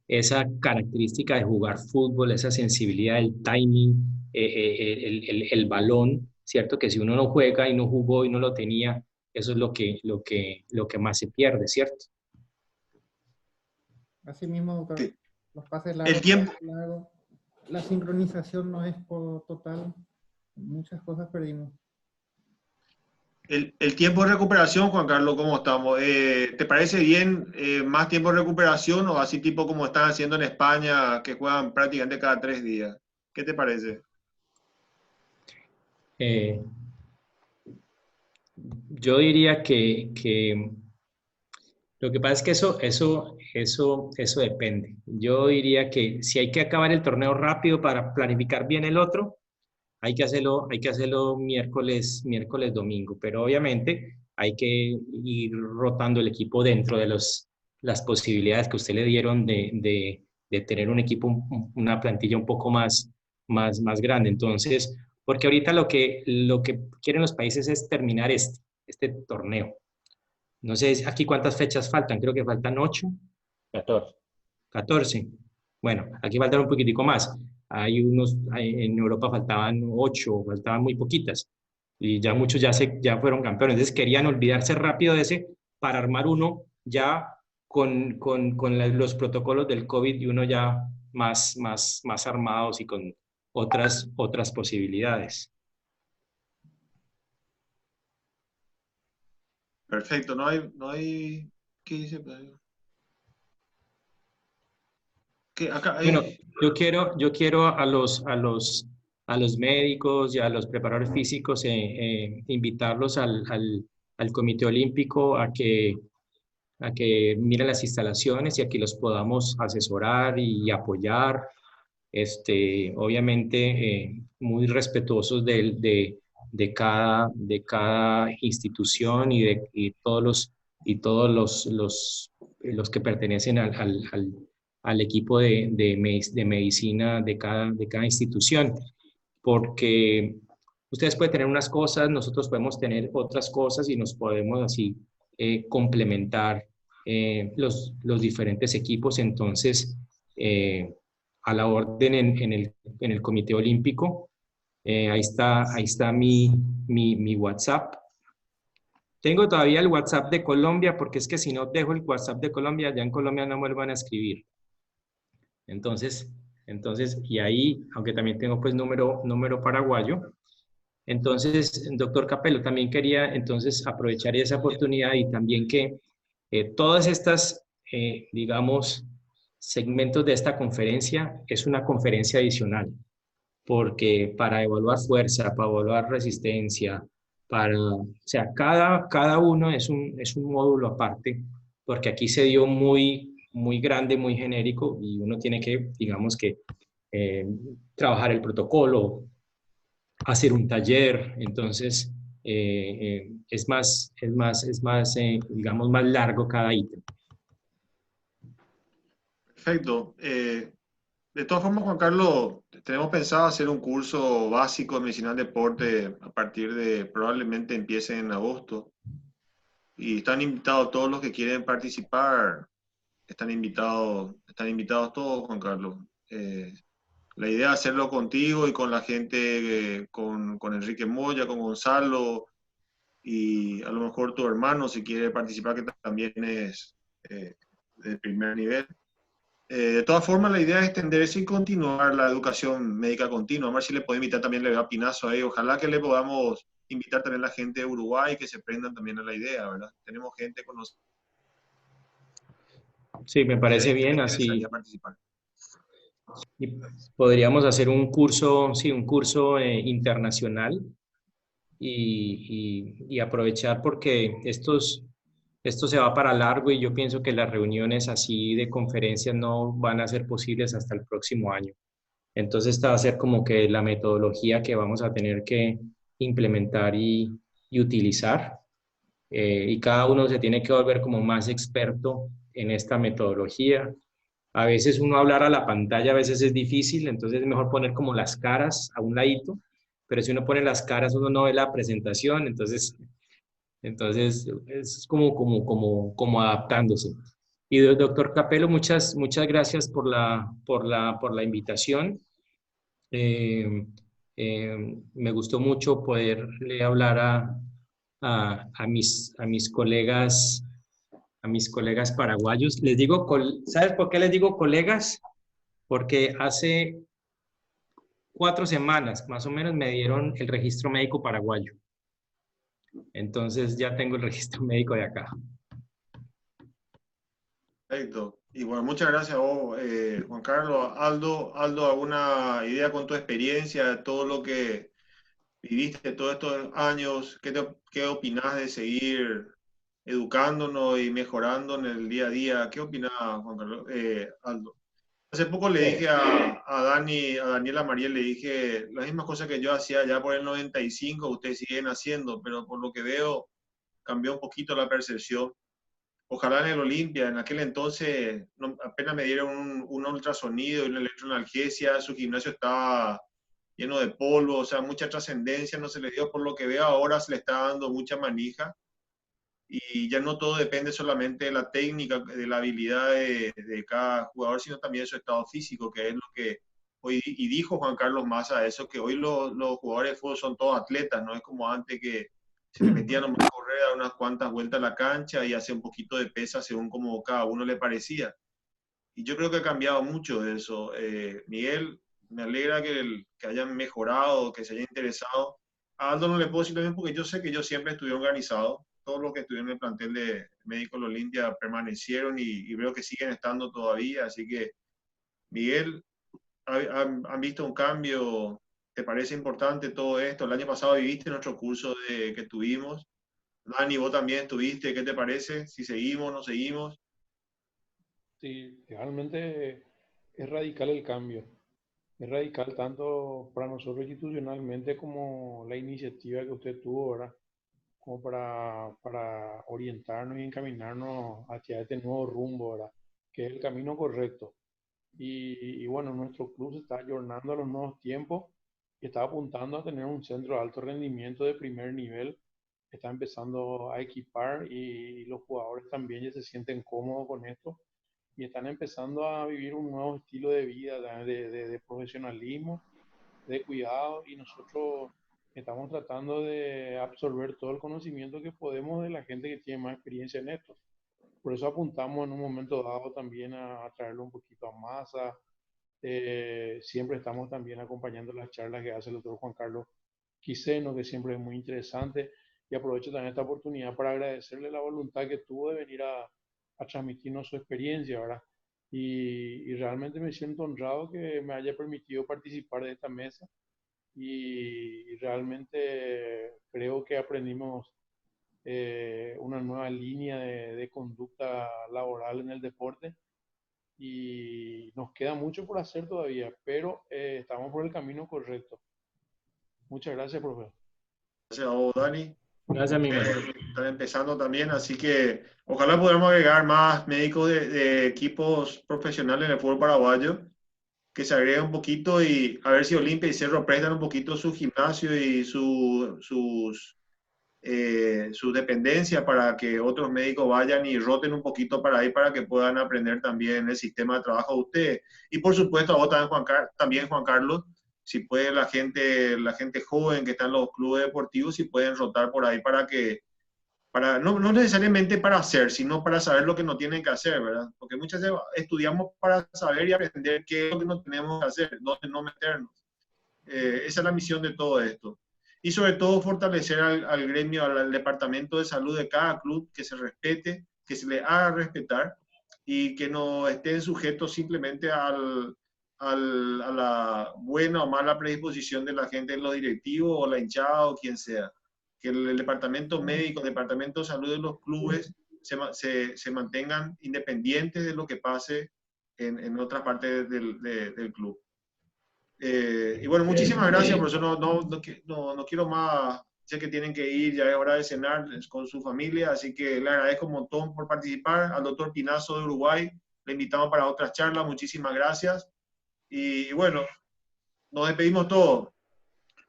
esa característica de jugar fútbol, esa sensibilidad del timing, el balón, ¿cierto? Que si uno no juega y no jugó y no lo tenía, eso es lo que más se pierde, ¿cierto? Así mismo, doctor. Sí. Los pases El largos, tiempo, la sincronización no es total. Muchas cosas perdimos. el tiempo de recuperación, Juan Carlos, ¿cómo estamos? ¿Te parece bien más tiempo de recuperación o así tipo como están haciendo en España, que juegan prácticamente cada 3 días? ¿Qué te parece? Eh, yo diría que lo que pasa es que eso depende. Yo diría que si hay que acabar el torneo rápido para planificar bien el otro, hay que hacerlo miércoles, domingo, pero obviamente hay que ir rotando el equipo dentro de las posibilidades que usted le dieron de tener un equipo, una plantilla un poco más grande. Entonces, porque ahorita lo que quieren los países es terminar este torneo. No sé aquí cuántas fechas faltan, creo que faltan 8. 14. 14. Bueno, aquí faltan un poquitico más. En Europa faltaban 8, faltaban muy poquitas. Y ya muchos ya fueron campeones. Entonces querían olvidarse rápido de ese para armar uno ya con los protocolos del COVID y uno ya más armados y con otras posibilidades. Perfecto, no hay, ¿qué dice? ¿Qué? Acá Bueno, hay, yo quiero a los médicos y a los preparadores físicos invitarlos al Comité Olímpico a que miren las instalaciones y a que los podamos asesorar y apoyar. Obviamente, muy respetuosos de cada institución y todos los que pertenecen al equipo de medicina de cada institución, porque ustedes pueden tener unas cosas, nosotros podemos tener otras cosas y nos podemos así complementar los diferentes equipos. Entonces, a la orden en el Comité Olímpico, ahí está mi WhatsApp. Tengo todavía el WhatsApp de Colombia, porque es que si no dejo el WhatsApp de Colombia, ya en Colombia no me vuelvan a escribir. Entonces, y ahí, aunque también tengo pues número paraguayo. Entonces, doctor Capello, también quería entonces aprovechar esa oportunidad y también que todas estas, digamos, segmentos de esta conferencia es una conferencia adicional, porque para evaluar fuerza, para evaluar resistencia, o sea, cada uno es un módulo aparte, porque aquí se dio muy grande, muy genérico, y uno tiene que, digamos que, eh, trabajar el protocolo, hacer un taller. Entonces es más, digamos, más largo cada ítem. perfecto. De todas formas, Juan Carlos, tenemos pensado hacer un curso básico de medicina del deporte a partir de, probablemente empiece en agosto. Y están invitados todos los que quieren participar, están invitados todos, Juan Carlos. La idea es hacerlo contigo y con la gente, con Enrique Moya, con Gonzalo y a lo mejor tu hermano si quiere participar, que también es de primer nivel. De todas formas, la idea es extenderse y continuar la educación médica continua. A ver si le puedo invitar también, le veo a Pinazo ahí. Ojalá que le podamos invitar también a la gente de Uruguay que se prendan también a la idea, ¿verdad? Tenemos gente conocida Sí, me parece que le bien, interesaría así participar. y podríamos hacer un curso, sí, un curso internacional y aprovechar porque esto se va para largo y yo pienso que las reuniones así de conferencias no van a ser posibles hasta el próximo año. Entonces, esta va a ser como que la metodología que vamos a tener que implementar y utilizar. Y cada uno se tiene que volver como más experto en esta metodología. A veces uno hablar a la pantalla, a veces es difícil, entonces es mejor poner como las caras a un ladito, pero si uno pone las caras uno no ve la presentación, entonces es como adaptándose. Y doctor Capello, muchas gracias por la invitación. Eh, Me gustó mucho poderle hablar a mis colegas paraguayos. ¿Sabes por qué les digo colegas? Porque hace 4 semanas más o menos me dieron el registro médico paraguayo. Entonces ya tengo el registro médico de acá. Perfecto. Y bueno, muchas gracias a vos, Juan Carlos. Aldo, ¿alguna idea con tu experiencia, todo lo que viviste todos estos años? ¿Qué opinás de seguir educándonos y mejorando en el día a día? ¿Qué opinás, Juan Carlos? Aldo. Hace poco le dije a Daniela Mariel, le dije las mismas cosas que yo hacía ya por el 95, ustedes siguen haciendo, pero por lo que veo cambió un poquito la percepción. Ojalá en el Olimpia, en aquel entonces apenas me dieron un ultrasonido y una electroanalgesia, su gimnasio estaba lleno de polvo, o sea, mucha trascendencia no se le dio, por lo que veo ahora se le está dando mucha manija y ya no todo depende solamente de la técnica, de la habilidad de cada jugador, sino también de su estado físico, que es lo que hoy, y dijo Juan Carlos Massa, eso que hoy los jugadores de fútbol son todos atletas, no es como antes que se le metían a correr a unas cuantas vueltas a la cancha y hacer un poquito de pesa según como cada uno le parecía. Y yo creo que ha cambiado mucho eso. Miguel, me alegra que hayan mejorado, que se hayan interesado. A Aldo no le puedo decir lo mismo porque yo sé que yo siempre estuve organizado. Todos los que estuvieron en el plantel de Médicos de Olimpia permanecieron y veo que siguen estando todavía. Así que, Miguel, ¿han visto un cambio? ¿Te parece importante todo esto? El año pasado viviste nuestro curso que tuvimos. Dani, vos también estuviste. ¿Qué te parece? Si seguimos, no seguimos. Sí, realmente es radical el cambio. Es radical tanto para nosotros institucionalmente como la iniciativa que usted tuvo, ¿verdad? Como para orientarnos y encaminarnos hacia este nuevo rumbo, ¿verdad? Que es el camino correcto. Y bueno, nuestro club se está ayornando a los nuevos tiempos y está apuntando a tener un centro de alto rendimiento de primer nivel. Está empezando a equipar y los jugadores también ya se sienten cómodos con esto y están empezando a vivir un nuevo estilo de vida, de profesionalismo, de cuidado, y nosotros estamos tratando de absorber todo el conocimiento que podemos de la gente que tiene más experiencia en esto. Por eso apuntamos en un momento dado también a traerlo un poquito a masa. Siempre estamos también acompañando las charlas que hace el doctor Juan Carlos Quiseno, que siempre es muy interesante. Y aprovecho también esta oportunidad para agradecerle la voluntad que tuvo de venir a transmitirnos su experiencia, ¿verdad? Y realmente me siento honrado que me haya permitido participar de esta mesa y realmente creo que aprendimos una nueva línea de conducta laboral en el deporte y nos queda mucho por hacer todavía, pero estamos por el camino correcto. Muchas gracias, profesor. Gracias a vos, Dani. Gracias, Miguel. Están empezando también, así que ojalá podamos agregar más médicos de equipos profesionales en el fútbol paraguayo, que se agregue un poquito y a ver si Olimpia y Cerro prestan un poquito su gimnasio y su dependencia para que otros médicos vayan y roten un poquito para ahí para que puedan aprender también el sistema de trabajo de ustedes. Y por supuesto a vos también, Juan Carlos, si puede la gente joven que está en los clubes deportivos, si pueden rotar por ahí para no necesariamente para hacer, sino para saber lo que no tienen que hacer, ¿verdad? Porque muchas veces estudiamos para saber y aprender qué es lo que no tenemos que hacer, dónde no meternos. Esa es la misión de todo esto. Y sobre todo fortalecer al gremio, al departamento de salud de cada club, que se respete, que se le haga respetar y que no estén sujetos simplemente a la buena o mala predisposición de la gente en los directivos o la hinchada o quien sea. Que el departamento médico, el departamento de salud de los clubes se mantengan independientes de lo que pase en otras partes del club. Y bueno, muchísimas gracias, por eso no quiero más, sé que tienen que ir, ya es hora de cenar con su familia, así que le agradezco un montón por participar. Al doctor Pinazo de Uruguay, le invitamos para otras charlas, muchísimas gracias. Y bueno, nos despedimos todos.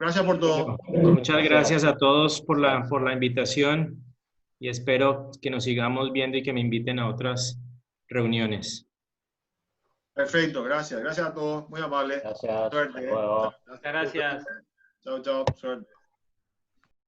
Gracias por todo. Muchas gracias a todos por la invitación y espero que nos sigamos viendo y que me inviten a otras reuniones. Perfecto, gracias. Gracias a todos, muy amable. Gracias. Suerte. Hasta luego. Gracias. Chao, chao. Suerte.